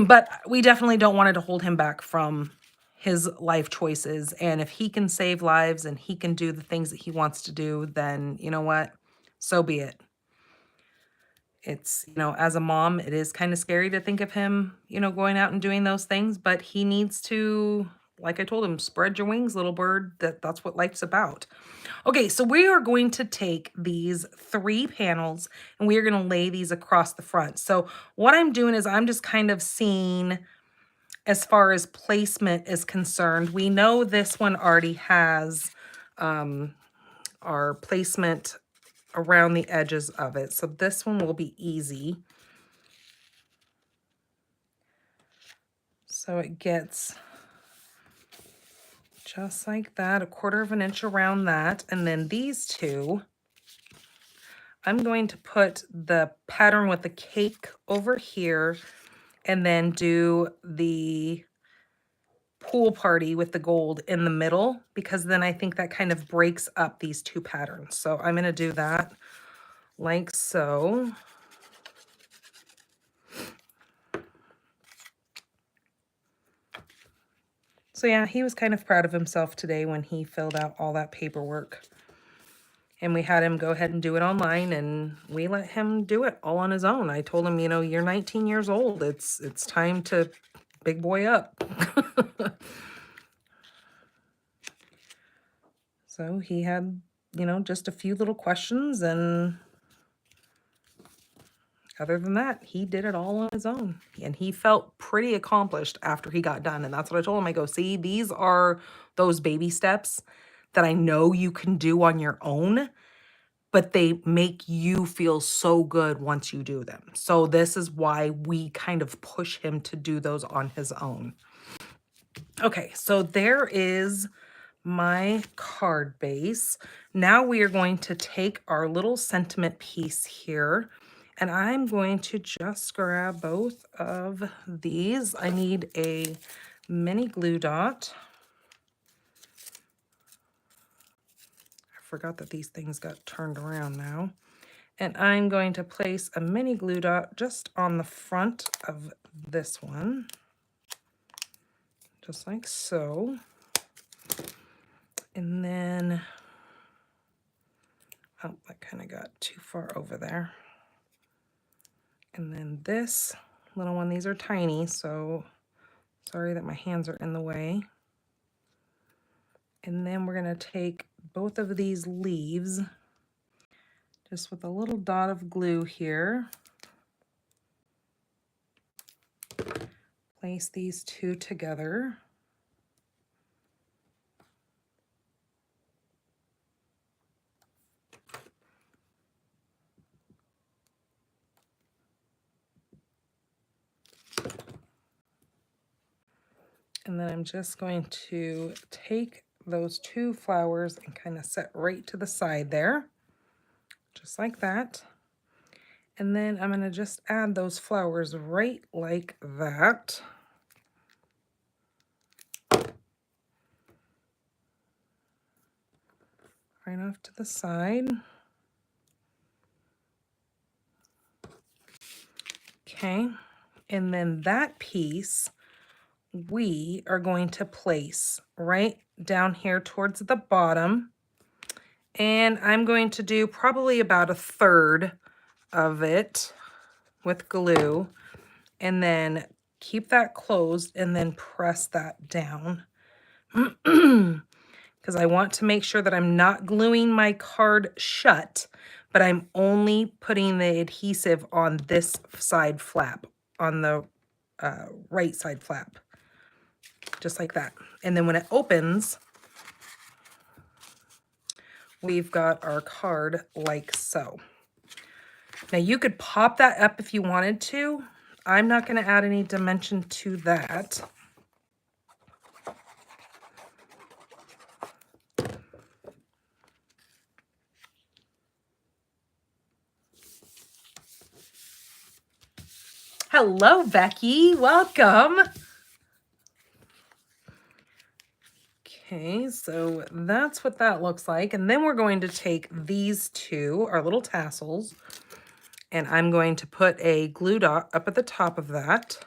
But we definitely don't want it to hold him back from his life choices. And if he can save lives and he can do the things that he wants to do, then you know what? So be it. It's, you know, as a mom, it is kind of scary to think of him, you know, going out and doing those things, but he needs to, like I told him, spread your wings, little bird. That's what life's about. Okay, so we are going to take these 3 panels and we are going to lay these across the front. So what I'm doing is I'm just kind of seeing, as far as placement is concerned, we know this one already has our placement around the edges of it. So this one will be easy. So it gets just like that, 1/4 of an inch around that. And then these 2, I'm going to put the pattern with the cake over here and then do the pool party with the gold in the middle, because then I think that kind of breaks up these 2 patterns. So I'm going to do that like so. So yeah, he was kind of proud of himself today when he filled out all that paperwork. And we had him go ahead and do it online, and we let him do it all on his own. I told him, you know, you're 19 years old. It's time to big boy up. So he had, you know, just a few little questions, and other than that, he did it all on his own. And he felt pretty accomplished after he got done. And that's what I told him. I go, see, these are those baby steps that I know you can do on your own, but they make you feel so good once you do them. So this is why we kind of push him to do those on his own. Okay, so there is my card base. Now we are going to take our little sentiment piece here, and I'm going to just grab both of these. I need a mini glue dot. I forgot that these things got turned around now. And I'm going to place a mini glue dot just on the front of this one, just like so. And then, oh, that kind of got too far over there. And then this little one, these are tiny, so sorry that my hands are in the way. And then we're going to take both of these leaves, just with a little dot of glue here. Place these two together. And then I'm just going to take those two flowers and kind of set right to the side there, just like that. And then I'm going to just add those flowers right like that. Right off to the side. Okay, and then that piece we are going to place right down here towards the bottom. And I'm going to do probably about a third of it with glue, and then keep that closed and then press that down. Because I want to make sure that I'm not gluing my card shut, but I'm only putting the adhesive on this side flap, on the right side flap, just like that. And then when it opens, we've got our card like so. Now you could pop that up if you wanted to. I'm not going to add any dimension to that. Hello, Becky. Welcome. Okay, so that's what that looks like. And then we're going to take these two, our little tassels, and I'm going to put a glue dot up at the top of that,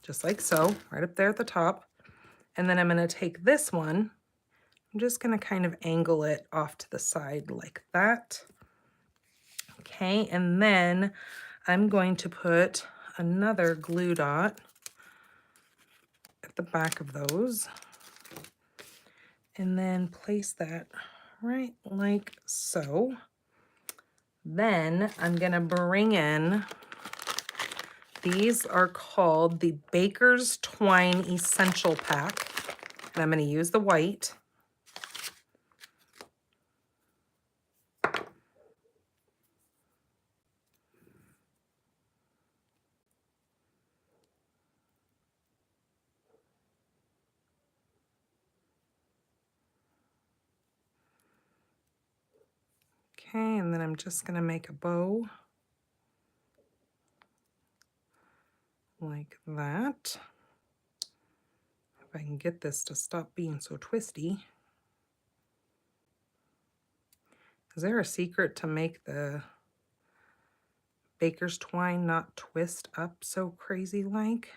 just like so, right up there at the top. And then I'm going to take this one, I'm just going to kind of angle it off to the side like that. Okay, and then I'm going to put another glue dot at the back of those, and then place that right like so. Then I'm going to bring in, these are called the Baker's Twine Essential Pack, and I'm going to use the white. Okay, and then I'm just going to make a bow like that. If I can get this to stop being so twisty. Is there a secret to make the baker's twine not twist up so crazy like?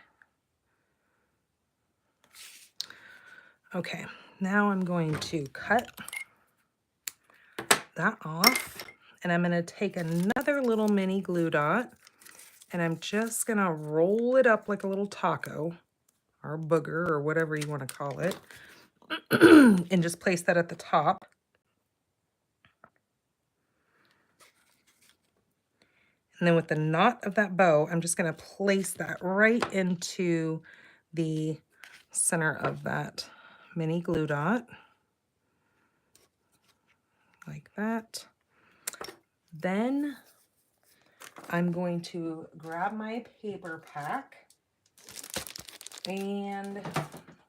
Okay, now I'm going to cut that off, and I'm going to take another little mini glue dot, and I'm just going to roll it up like a little taco or booger or whatever you want to call it, and just place that at the top. And then with the knot of that bow, I'm just going to place that right into the center of that mini glue dot. Like that. Then I'm going to grab my paper pack. And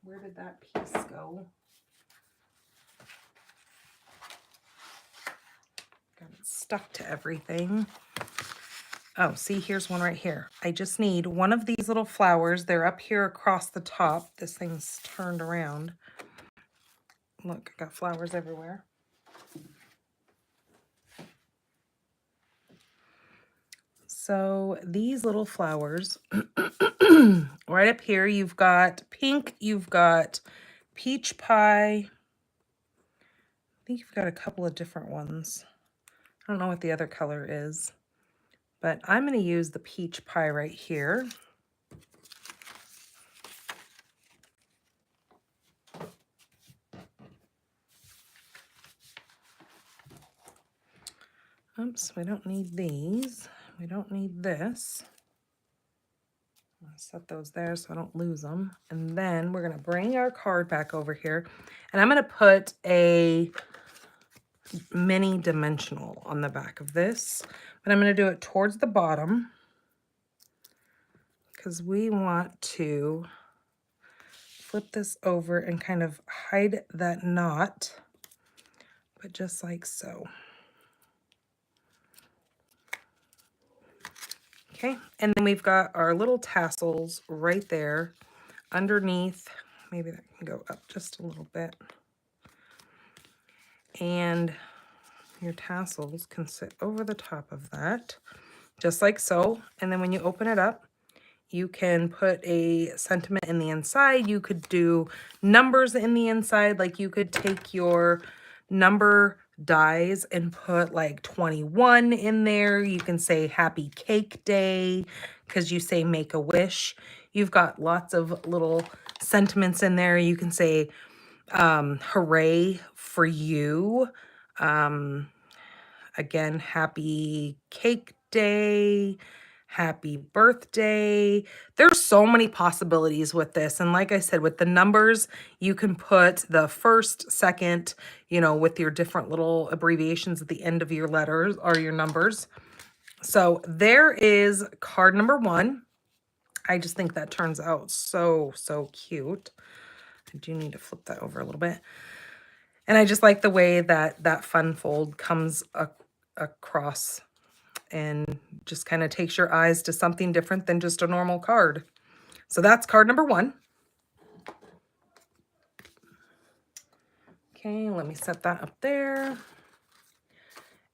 where did that piece go? Got it stuck to everything. Oh, see, here's one right here. I just need one of these little flowers. They're up here across the top. This thing's turned around. Look, I got flowers everywhere. So these little flowers, right up here, you've got pink, you've got peach pie. I think you've got a couple of different ones. I don't know what the other color is, but I'm going to use the peach pie right here. Oops, we don't need these. We don't need this. I'll set those there so I don't lose them. And then we're going to bring our card back over here. And I'm going to put a mini dimensional on the back of this. But I'm going to do it towards the bottom because we want to flip this over and kind of hide that knot. But just like so. Okay, and then we've got our little tassels right there underneath. Maybe that can go up just a little bit. And your tassels can sit over the top of that, just like so. And then when you open it up, you can put a sentiment in the inside. You could do numbers in the inside, like you could take your number dies and put like 21 in there. You can say happy cake day because you say make a wish. You've got lots of little sentiments in there. You can say hooray for you. Again, happy cake day, happy birthday. There's so many possibilities with this. And like I said, with the numbers, you can put the first, second, you know, with your different little abbreviations at the end of your letters or your numbers. So there is card number 1. I just think that turns out so, so cute. I do need to flip that over a little bit. And I just like the way that that fun fold comes across and just kind of takes your eyes to something different than just a normal card. So that's card number 1. Okay, let me set that up there.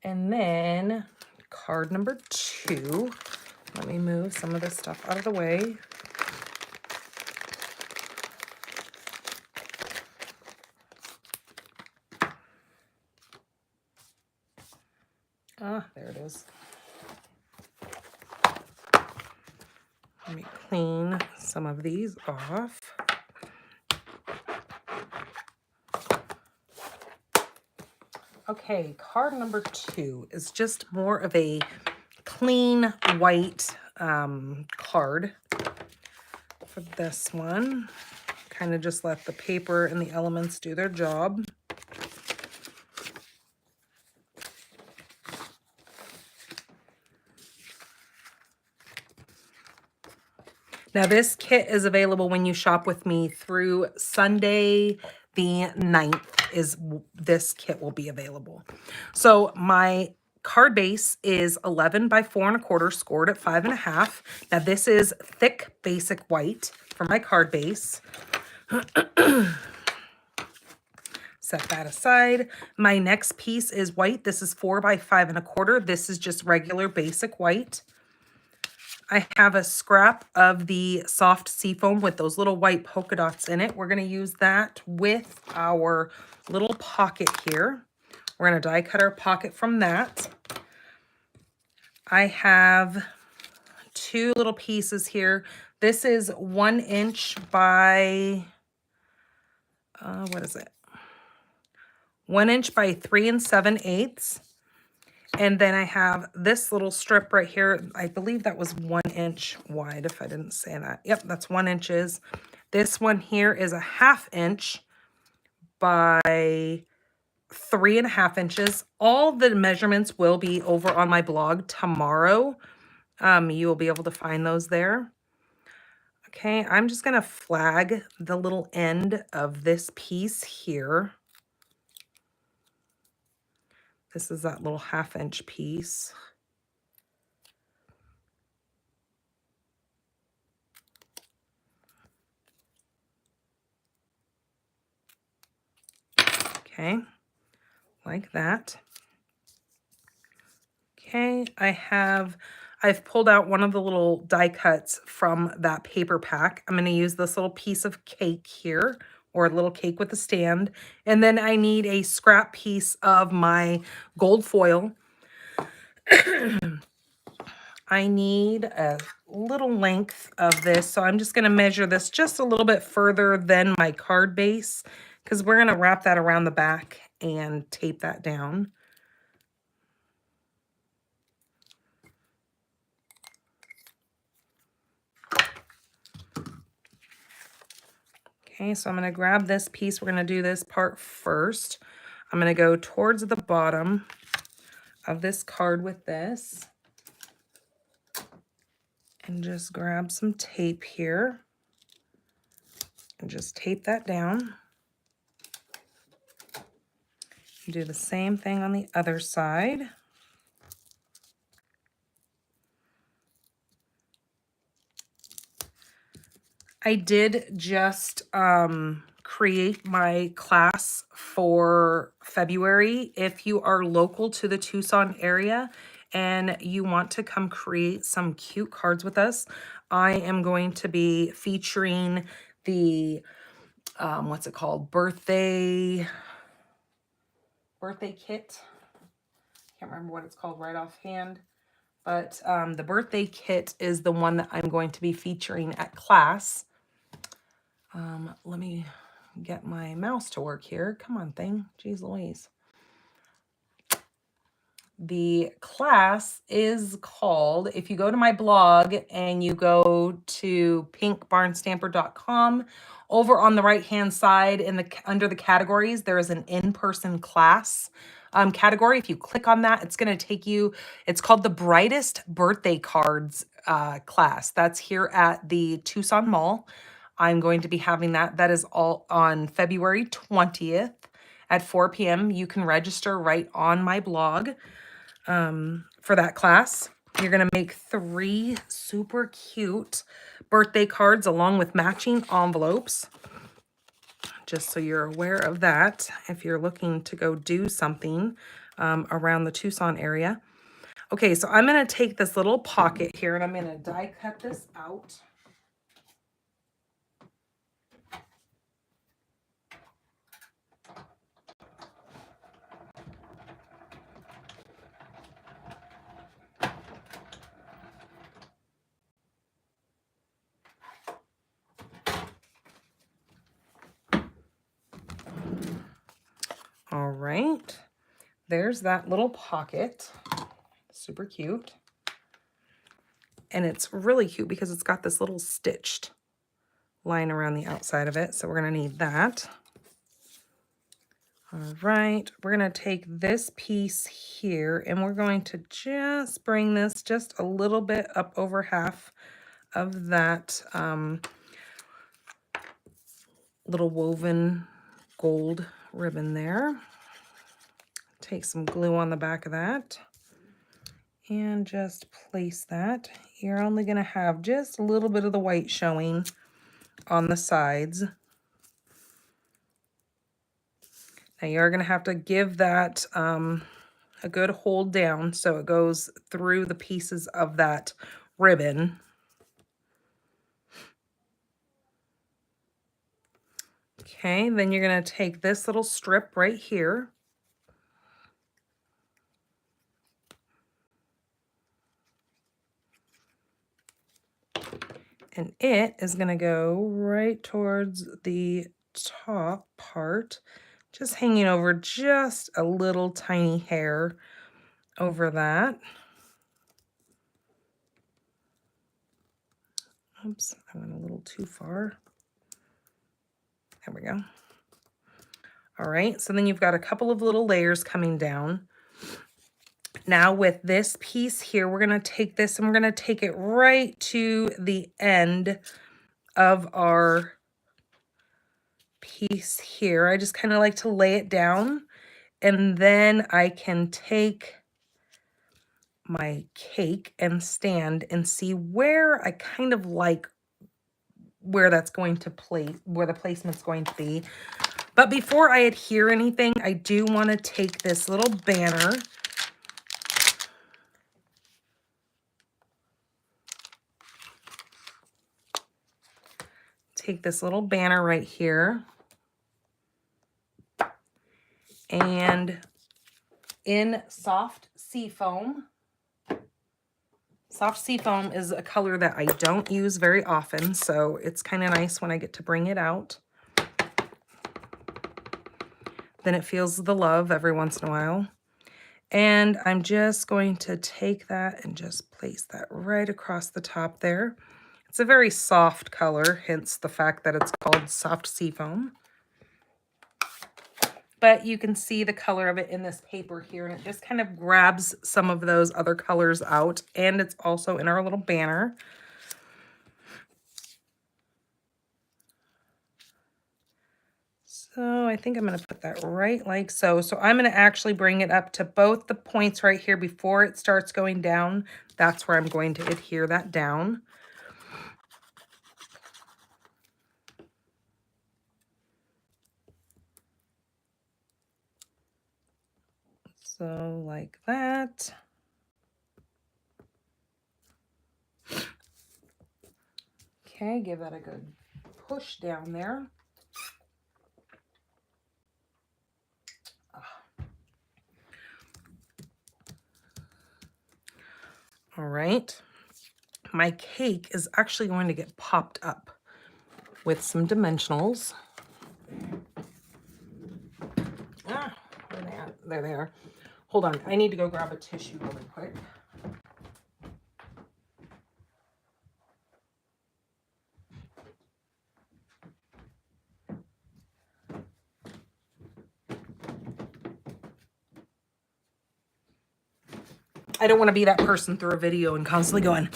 And then card number 2. Let me move some of this stuff out of the way. Ah, there it is. Let me clean some of these off. Okay, card number 2 is just more of a clean white card for this one. Kind of just let the paper and the elements do their job. Now this kit is available when you shop with me through Sunday the 9th is this kit will be available. So my card base is 11 by 4¼ scored at 5½. Now this is thick basic white for my card base. Set that aside. My next piece is white. This is 4 by 5¼ This is just regular basic white. I have a scrap of the soft seafoam with those little white polka dots in it. We're going to use that with our little pocket here. We're going to die cut our pocket from that. I have 2 little pieces here. This is 1 inch by what is it? 1 inch by 3 7/8. And then I have this little strip right here. I believe that was 1 inch wide, if I didn't say that. Yep, that's 1 inches. This one here is a 1/2 inch by 3 1/2 inches. All the measurements will be over on my blog tomorrow. You will be able to find those there. Okay, I'm just gonna flag the little end of this piece here. This is that little 1/2 inch piece. Okay, like that. Okay, I've pulled out one of the little die cuts from that paper pack. I'm going to use this little piece of cake here, or a little cake with a stand. And then I need a scrap piece of my gold foil. I need a little length of this, so I'm just going to measure this just a little bit further than my card base, because we're going to wrap that around the back and tape that down. Okay, so I'm going to grab this piece. We're going to do this part first. I'm going to go towards the bottom of this card with this and just grab some tape here and just tape that down. Do the same thing on the other side. I did just create my class for February. If you are local to the Tucson area and you want to come create some cute cards with us, I am going to be featuring the, what's it called? Birthday kit. Can't remember what it's called right offhand. But the birthday kit is the one that I'm going to be featuring at class. Let me get my mouse to work here. Come on, thing. Jeez Louise. The class is called, if you go to my blog and you go to pinkbarnstamper.com, over on the right-hand side under the categories, there is an in-person class category. If you click on that, it's going to take you, it's called the Brightest Birthday Cards class. That's here at the Tucson Mall. I'm going to be having that. That is all on February 20th at 4 p.m. You can register right on my blog for that class. You're going to make 3 super cute birthday cards along with matching envelopes. Just so you're aware of that if you're looking to go do something around the Tucson area. Okay, so I'm going to take this little pocket here and I'm going to die cut this out. All right, there's that little pocket. Super cute. And it's really cute because it's got this little stitched line around the outside of it. So we're going to need that. All right, we're going to take this piece here and we're going to just bring this just a little bit up over half of that little woven gold ribbon there. Take some glue on the back of that and just place that. You're only going to have just a little bit of the white showing on the sides. Now you're going to have to give that a good hold down so it goes through the pieces of that ribbon. Okay, then you're going to take this little strip right here. And it is going to go right towards the top part, just hanging over just a little tiny hair over that. Oops, I went a little too far. There we go. All right, so then you've got a couple of little layers coming down. Now with this piece here, we're gonna take this and we're gonna take it right to the end of our piece here. I just kind of like to lay it down, and then I can take my cake and stand and see where I kind of like where that's going to place, where the placement's going to be. But before I adhere anything, I do want to take this little banner . Take this little banner right here. And in Soft Seafoam. Soft Seafoam is a color that I don't use very often, so it's kind of nice when I get to bring it out. Then it feels the love every once in a while. And I'm just going to take that and just place that right across the top there. It's a very soft color, hence the fact that it's called Soft Seafoam. But you can see the color of it in this paper here, and it just kind of grabs some of those other colors out, and it's also in our little banner. So I think I'm going to put that right like so. So I'm going to actually bring it up to both the points right here before it starts going down. That's where I'm going to adhere that down. So like that. Okay, give that a good push down there. All right. My cake is actually going to get popped up with some dimensionals. Ah, where are they at? There they are. Hold on, I need to go grab a tissue really quick. I don't want to be that person through a video and constantly going,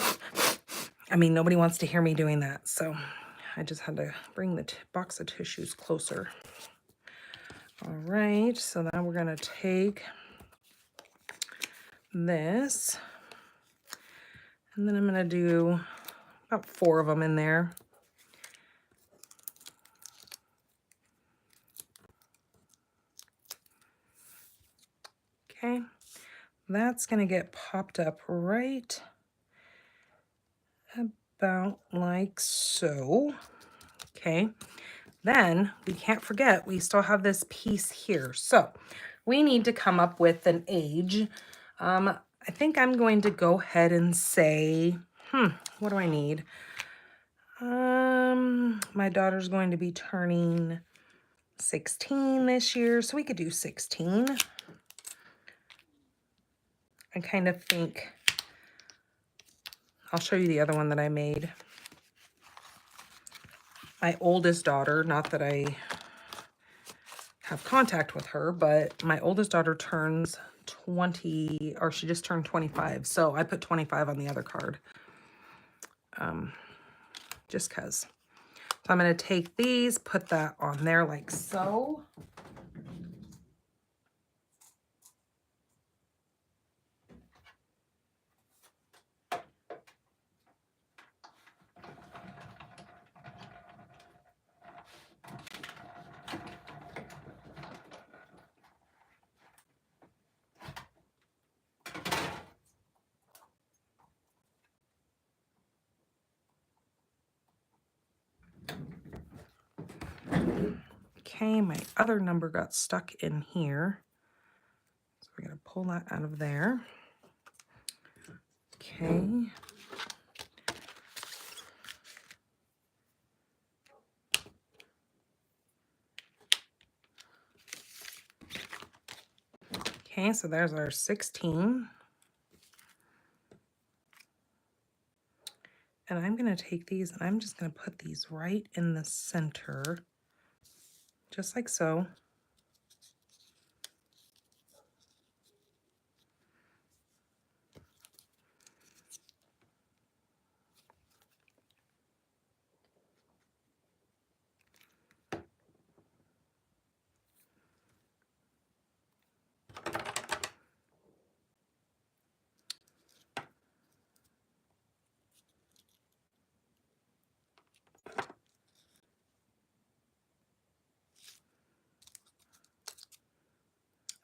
I mean, nobody wants to hear me doing that. So I just had to bring the box of tissues closer. All right, so now we're going to take this, and then I'm going to do about 4 of them in there. Okay, that's going to get popped up right about like so. Okay, then we can't forget we still have this piece here. So we need to come up with an age. I think I'm going to go ahead and say, what do I need? My daughter's going to be turning 16 this year, so we could do 16. I kind of think, I'll show you the other one that I made. My oldest daughter, not that I have contact with her, but my oldest daughter turns 20, or she just turned 25. So I put 25 on the other card. Just because. So I'm going to take these, put that on there like so. Okay, my other number got stuck in here. So we're going to pull that out of there. Okay. Okay, so there's our 16. And I'm going to take these and I'm just going to put these right in the center, just like so.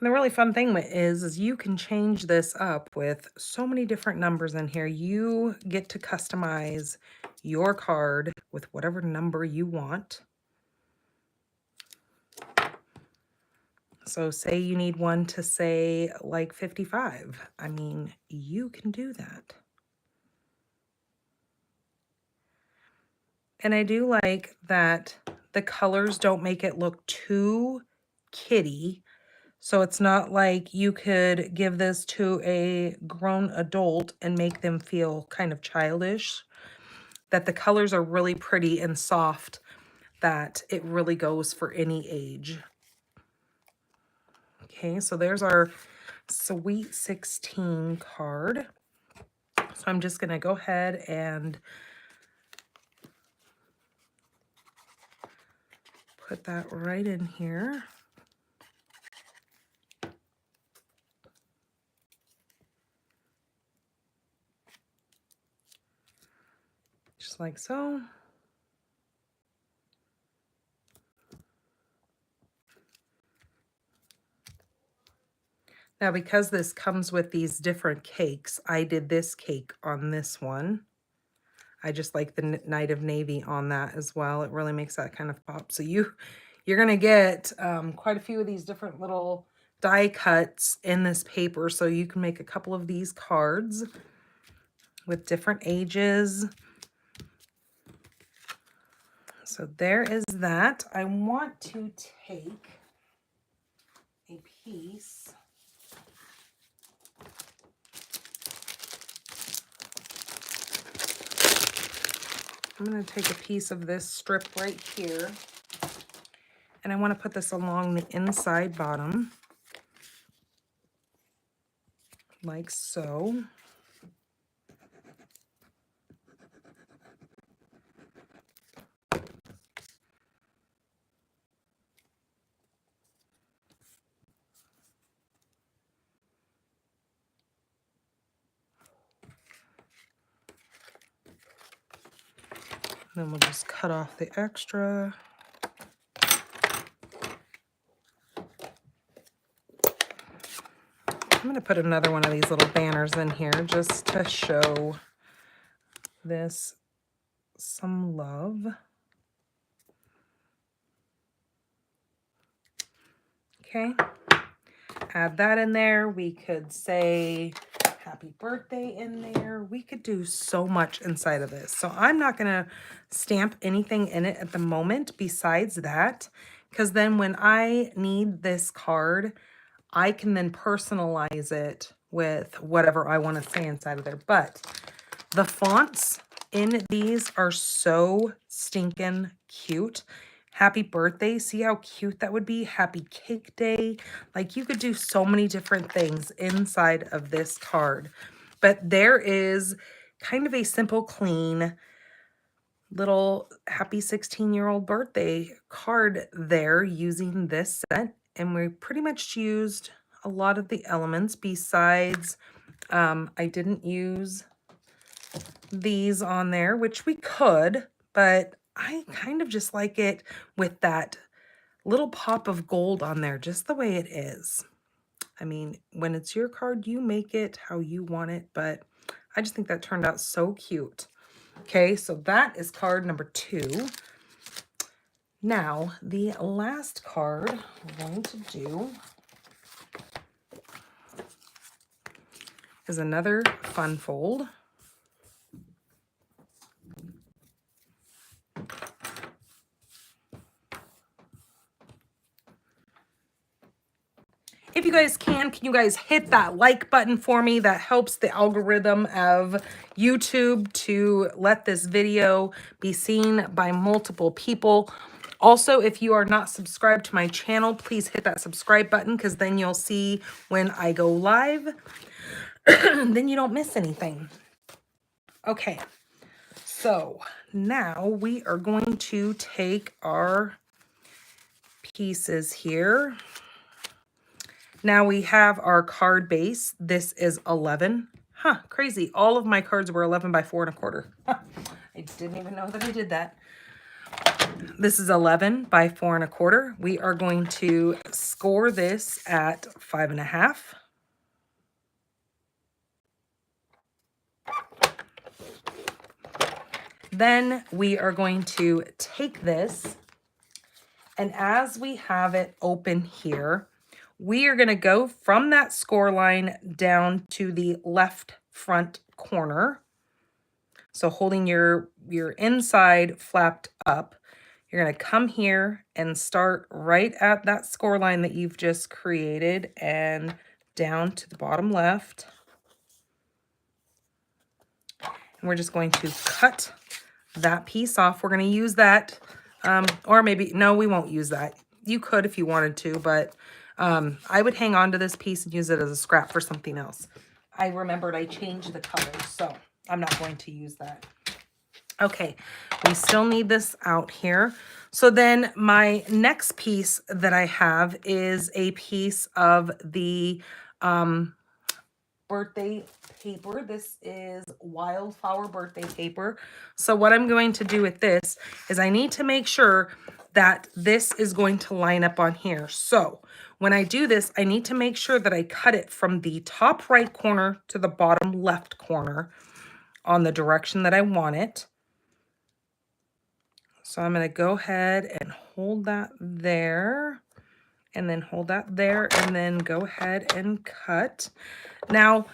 And the really fun thing is you can change this up with so many different numbers in here. You get to customize your card with whatever number you want. So say you need one to say like 55. I mean, you can do that. And I do like that the colors don't make it look too kiddie. So it's not like you could give this to a grown adult and make them feel kind of childish. That the colors are really pretty and soft, that it really goes for any age. Okay, so there's our Sweet 16 card. So I'm just going to go ahead and put that right in here. Just like so. Now, because this comes with these different cakes, I did this cake on this one. I just like the Night of Navy on that as well. It really makes that kind of pop. So you're going to get quite a few of these different little die cuts in this paper. So you can make a couple of these cards with different ages. So there is that. I want to take a piece. I'm going to take a piece of this strip right here. And I want to put this along the inside bottom. Like so. Then we'll just cut off the extra. I'm going to put another one of these little banners in here just to show this some love. Okay, add that in there. We could say happy birthday in there. We could do so much inside of this. So I'm not going to stamp anything in it at the moment besides that, because then when I need this card, I can then personalize it with whatever I want to say inside of there. But the fonts in these are so stinking cute. Happy birthday. See how cute that would be? Happy cake day. Like, you could do so many different things inside of this card. But there is kind of a simple, clean little happy 16-year-old birthday card there using this set. And we pretty much used a lot of the elements besides I didn't use these on there, which we could, but I kind of just like it with that little pop of gold on there, just the way it is. I mean, when it's your card, you make it how you want it, but I just think that turned out so cute. Okay, so that is card number 2. Now, the last card we're going to do is another fun fold. If you guys can you guys hit that like button for me? That helps the algorithm of YouTube to let this video be seen by multiple people. Also, if you are not subscribed to my channel, please hit that subscribe button, because then you'll see when I go live. Then you don't miss anything. Okay, so now we are going to take our pieces here. Now we have our card base. This is 11. Huh, crazy. All of my cards were 11 by 4 1/4. Huh, I didn't even know that I did that. This is 11 by 4 1/4. We are going to score this at 5.5. Then we are going to take this, and as we have it open here, we are going to go from that score line down to the left front corner. So holding your inside flapped up, you're going to come here and start right at that score line that you've just created and down to the bottom left. And we're just going to cut that piece off. We're going to use that, or maybe, no, we won't use that. You could if you wanted to, but I would hang on to this piece and use it as a scrap for something else. I remembered I changed the colors, so I'm not going to use that. Okay, we still need this out here. So then my next piece that I have is a piece of the birthday paper. This is wildflower birthday paper. So what I'm going to do with this is I need to make sure that this is going to line up on here. So when I do this, I need to make sure that I cut it from the top right corner to the bottom left corner on the direction that I want it. So I'm going to go ahead and hold that there, and then hold that there, and then go ahead and cut. Now,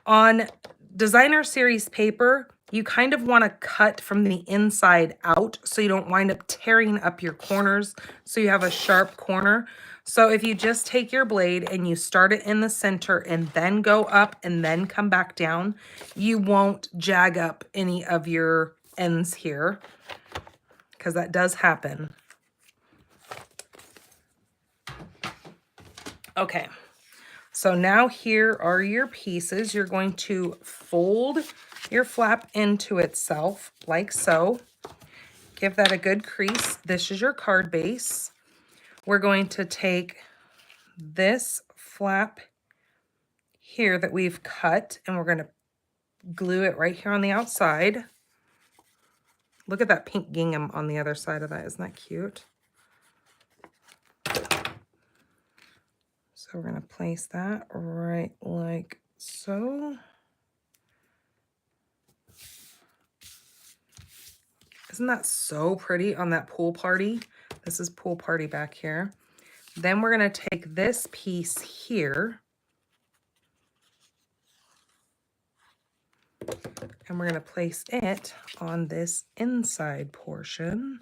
on designer series paper, you kind of want to cut from the inside out so you don't wind up tearing up your corners, so you have a sharp corner. So if you just take your blade and you start it in the center and then go up and then come back down, you won't jag up any of your ends here, because that does happen. Okay, so now here are your pieces. You're going to fold your flap into itself like so. Give that a good crease. This is your card base. We're going to take this flap here that we've cut, and we're going to glue it right here on the outside. Look at that pink gingham on the other side of that. Isn't that cute? So we're going to place that right like so. Isn't that so pretty on that pool party? This is pool party back here. Then we're going to take this piece here, and we're going to place it on this inside portion.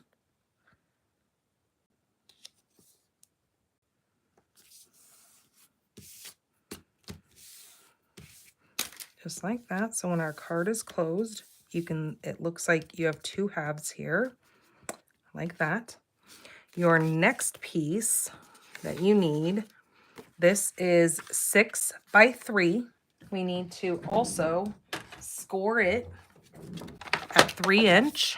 Just like that. So when our card is closed, it looks like you have two halves here, like that. Your next piece that you need, this is 6 by 3. We need to also score it at 3 inch.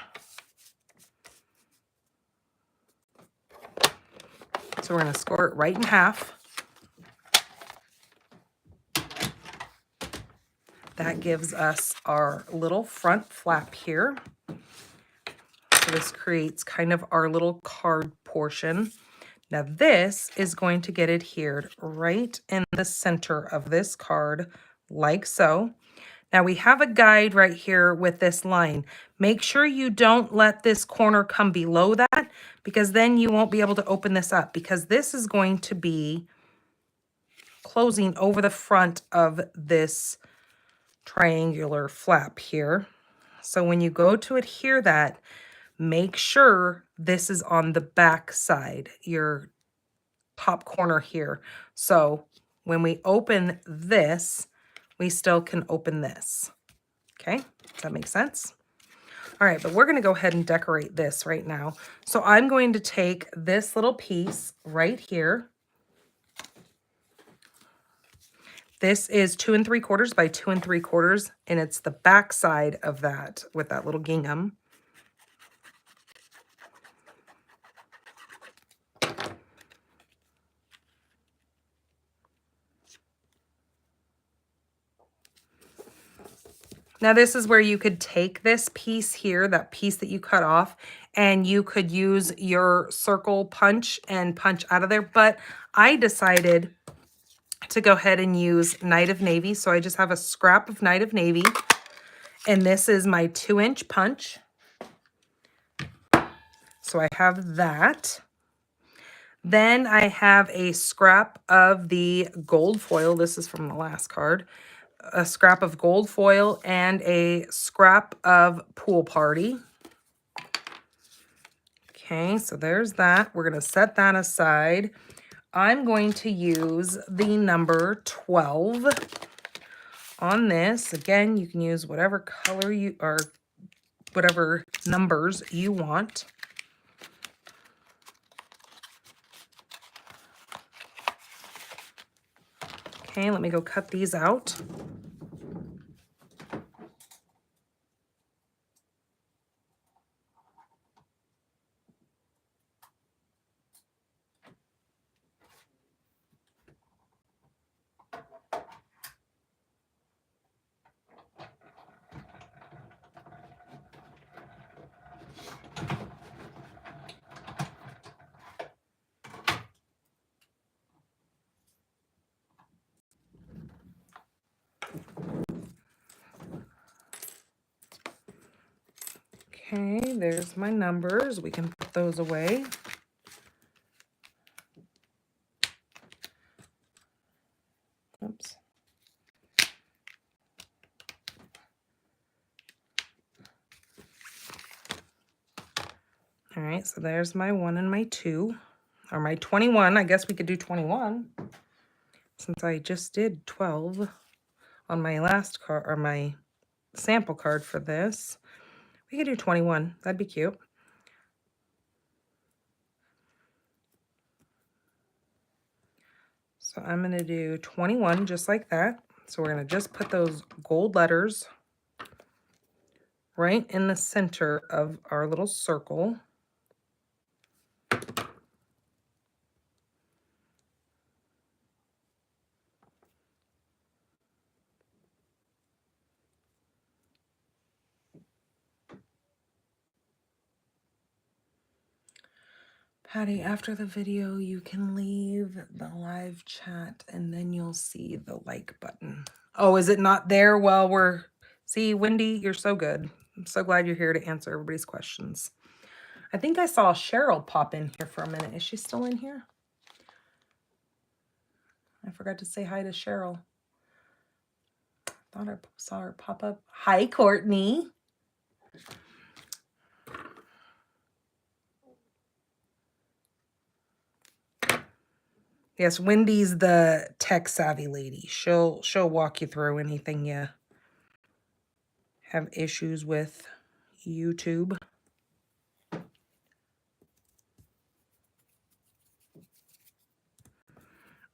So we're going to score it right in half. That gives us our little front flap here. So this creates kind of our little card portion. Now this is going to get adhered right in the center of this card, like so. Now we have a guide right here with this line. Make sure you don't let this corner come below that, because then you won't be able to open this up, because this is going to be closing over the front of this triangular flap here. So when you go to adhere that, make sure this is on the back side, your top corner here. So when we open this, we still can open this. Okay, does that make sense? All right, but we're going to go ahead and decorate this right now. So I'm going to take this little piece right here. This is 2 3/4 by 2 3/4, and it's the back side of that with that little gingham. Now this is where you could take this piece here, that piece that you cut off, and you could use your circle punch and punch out of there. But I decided to go ahead and use Night of Navy. So I just have a scrap of Night of Navy, and this is my 2-inch punch. So I have that. Then I have a scrap of the gold foil. This is from the last card. A scrap of gold foil and a scrap of Pool Party. Okay, so there's that. We're going to set that aside. I'm going to use the number 12 on this. Again, you can use whatever color you or whatever numbers you want. Okay, let me go cut these out. Okay, there's my numbers. We can put those away. Oops. All right, so there's my 1 and my 2, or my 21. I guess we could do 21 since I just did 12 on my last card, or my sample card for this. We could do 21. That'd be cute. So I'm going to do 21 just like that. So we're going to just put those gold letters right in the center of our little circle. Patty, after the video, you can leave the live chat and then you'll see the like button. Oh, is it not there while we're... See, Wendy, you're so good. I'm so glad you're here to answer everybody's questions. I think I saw Cheryl pop in here for a minute. Is she still in here? I forgot to say hi to Cheryl. Thought I saw her pop up. Hi, Courtney. Yes, Wendy's the tech savvy lady. She'll walk you through anything you have issues with YouTube.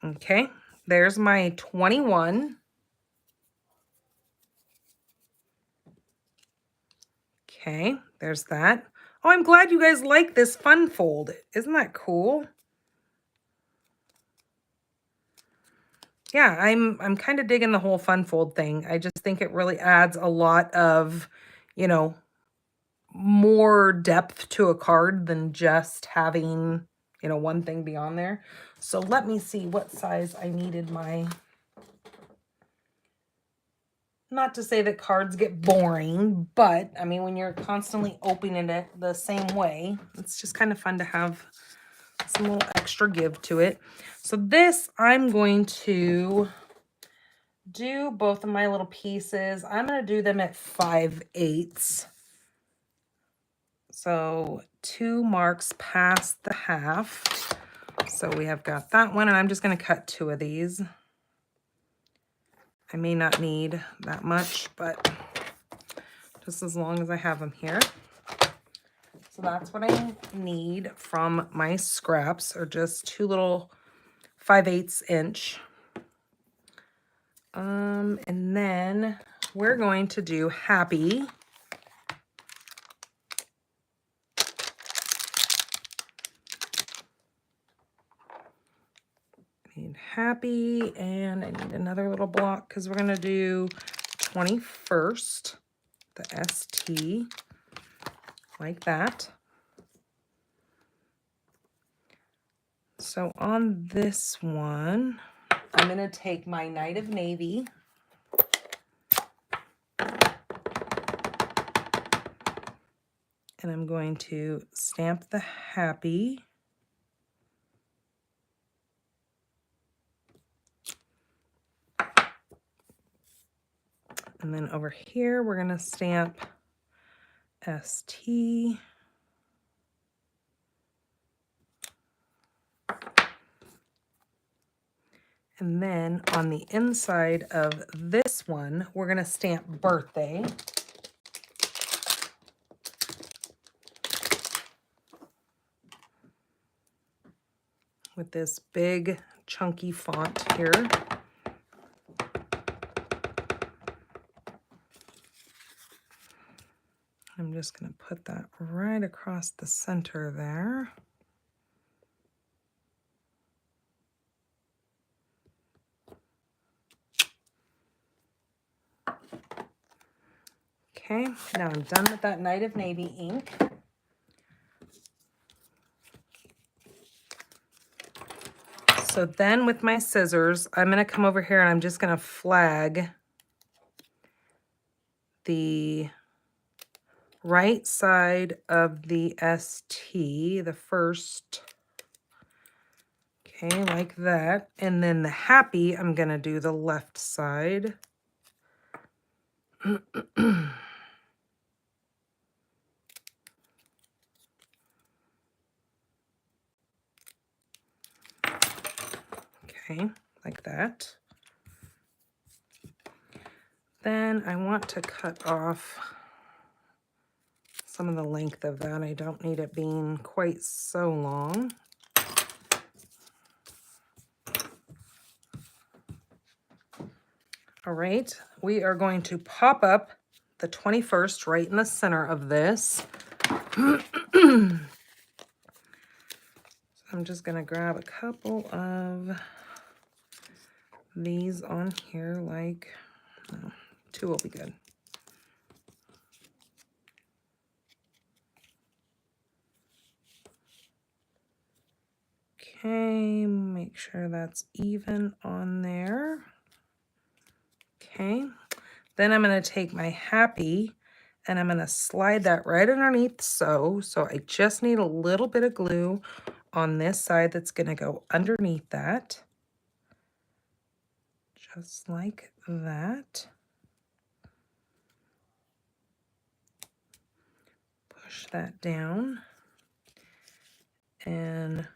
Okay, there's my 21. Okay, there's that. Oh, I'm glad you guys like this fun fold. Isn't that cool? Yeah, I'm kind of digging the whole fun fold thing. I just think it really adds a lot of, you know, more depth to a card than just having, you know, one thing be on there. So let me see what size I needed my... Not to say that cards get boring, but I mean, when you're constantly opening it the same way, it's just kind of fun to have some little extra give to it. So this, I'm going to do both of my little pieces. I'm going to do them at 5/8. So 2 marks past the half. So we have got that one, and I'm just going to cut 2 of these. I may not need that much, but just as long as I have them here. So that's what I need from my scraps, are just 2 little 5/8 inch. And then we're going to do Happy. I need Happy, and I need another little block because we're going to do 21st, the ST, like that. So on this one, I'm going to take my Night of Navy, and I'm going to stamp the Happy. And then over here, we're going to stamp ST. And then on the inside of this one, we're going to stamp Birthday. With this big chunky font here. I'm just going to put that right across the center there. Okay, now I'm done with that Night of Navy ink. So then with my scissors, I'm going to come over here and I'm just going to flag the right side of the ST, the first, okay, like that. And then the Happy, I'm going to do the left side. Okay, like that. Then I want to cut off some of the length of that. I don't need it being quite so long. All right, we are going to pop up the 21st right in the center of this. I'm just going to grab a couple of these on here, like, no, 2 will be good. Okay, make sure that's even on there. Okay, then I'm going to take my Happy and I'm going to slide that right underneath so I just need a little bit of glue on this side that's going to go underneath that. Just like that. Push that down. And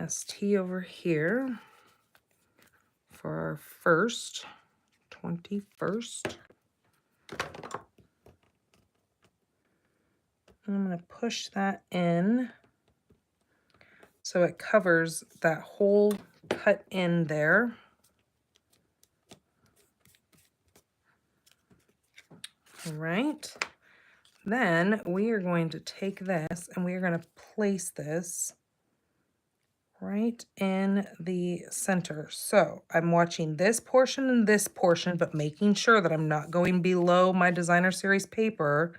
ST over here for our first, 21st. I'm going to push that in so it covers that whole cut in there. All right. Then we are going to take this and we are going to place this right in the center. So I'm watching this portion and this portion, but making sure that I'm not going below my designer series paper,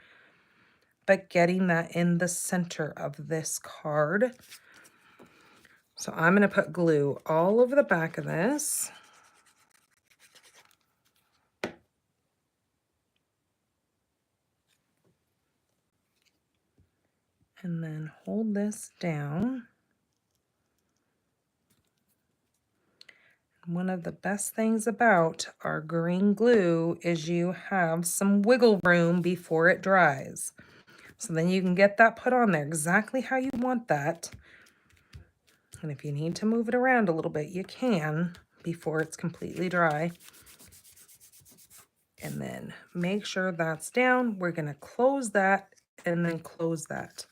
but getting that in the center of this card. So I'm going to put glue all over the back of this. And then hold this down. One of the best things about our green glue is you have some wiggle room before it dries. So then you can get that put on there exactly how you want that. And if you need to move it around a little bit, you can, before it's completely dry. And then make sure that's down. We're going to close that and then close that.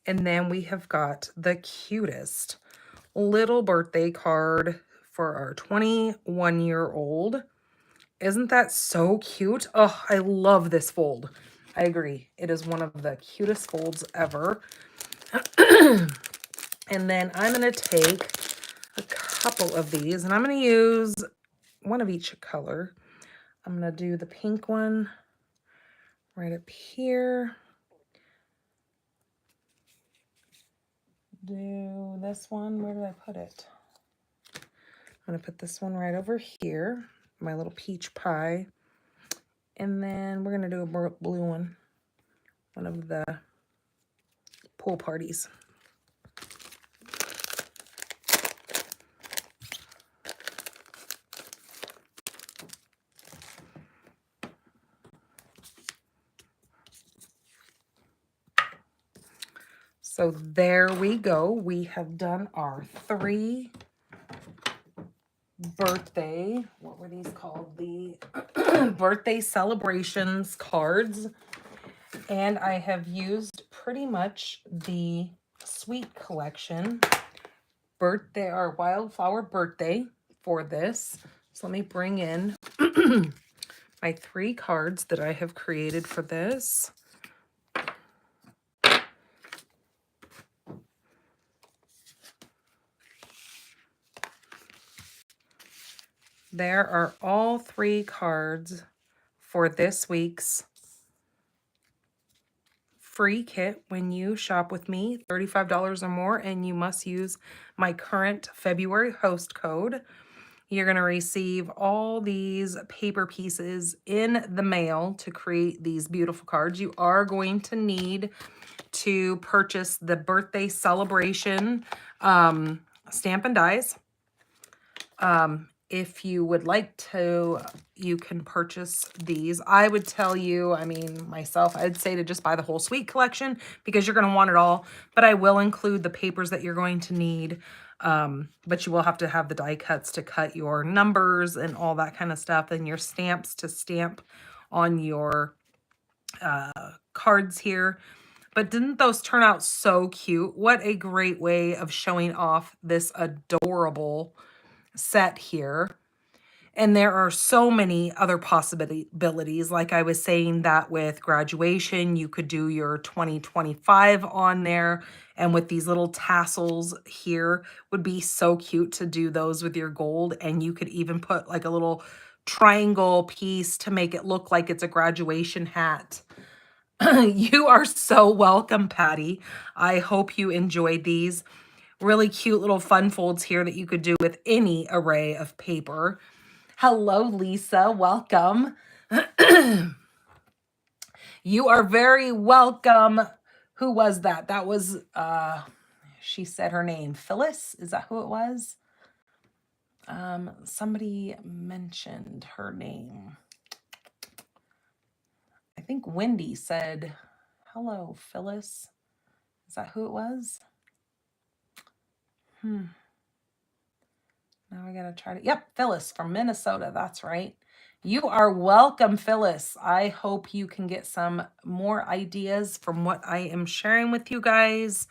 And then we have got the cutest little birthday card for our 21-year-old. Isn't that so cute? Oh, I love this fold. I agree. It is one of the cutest folds ever. And then I'm going to take a couple of these, and I'm going to use one of each color. I'm going to do the pink one right up here. Do this one. Where did I put it? I'm going to put this one right over here, my little peach pie. And then we're going to do a blue one of the pool parties. So there we go. We have done our 3 birthday, what were these called? The birthday celebrations cards. And I have used pretty much the sweet collection birthday or wildflower birthday for this. So let me bring in my 3 cards that I have created for this. There are all 3 cards for this week's free kit when you shop with me, $35 or more, and you must use my current February host code. You're going to receive all these paper pieces in the mail to create these beautiful cards. You are going to need to purchase the birthday celebration stamp and dies. If you would like to, you can purchase these. I would tell you, I mean, myself, I'd say to just buy the whole suite collection because you're going to want it all. But I will include the papers that you're going to need. But you will have to have the die cuts to cut your numbers and all that kind of stuff. And your stamps to stamp on your cards here. But didn't those turn out so cute? What a great way of showing off this adorable set here. And there are so many other possibilities. Like I was saying that with graduation, you could do your 2025 on there. And with these little tassels here, would be so cute to do those with your gold. And you could even put like a little triangle piece to make it look like it's a graduation hat. You are so welcome, Patty. I hope you enjoyed these. Really cute little fun folds here that you could do with any array of paper. Hello, Lisa. Welcome. You are very welcome. Who was that? That was, she said her name. Phyllis? Is that who it was? Somebody mentioned her name. I think Wendy said, hello, Phyllis. Is that who it was? Now I gotta try to, yep, Phyllis from Minnesota, that's right. You are welcome, Phyllis. I hope you can get some more ideas from what I am sharing with you guys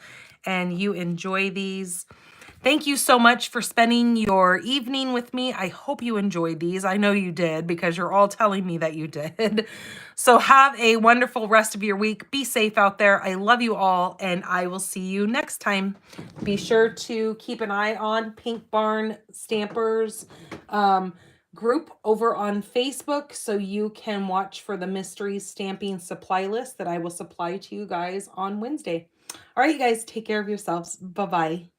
and you enjoy these. Thank you so much for spending your evening with me. I hope you enjoyed these. I know you did because you're all telling me that you did. So have a wonderful rest of your week. Be safe out there. I love you all, and I will see you next time. Be sure to keep an eye on Pink Barn Stampers group over on Facebook so you can watch for the mystery stamping supply list that I will supply to you guys on Wednesday. All right, you guys, take care of yourselves. Bye-bye.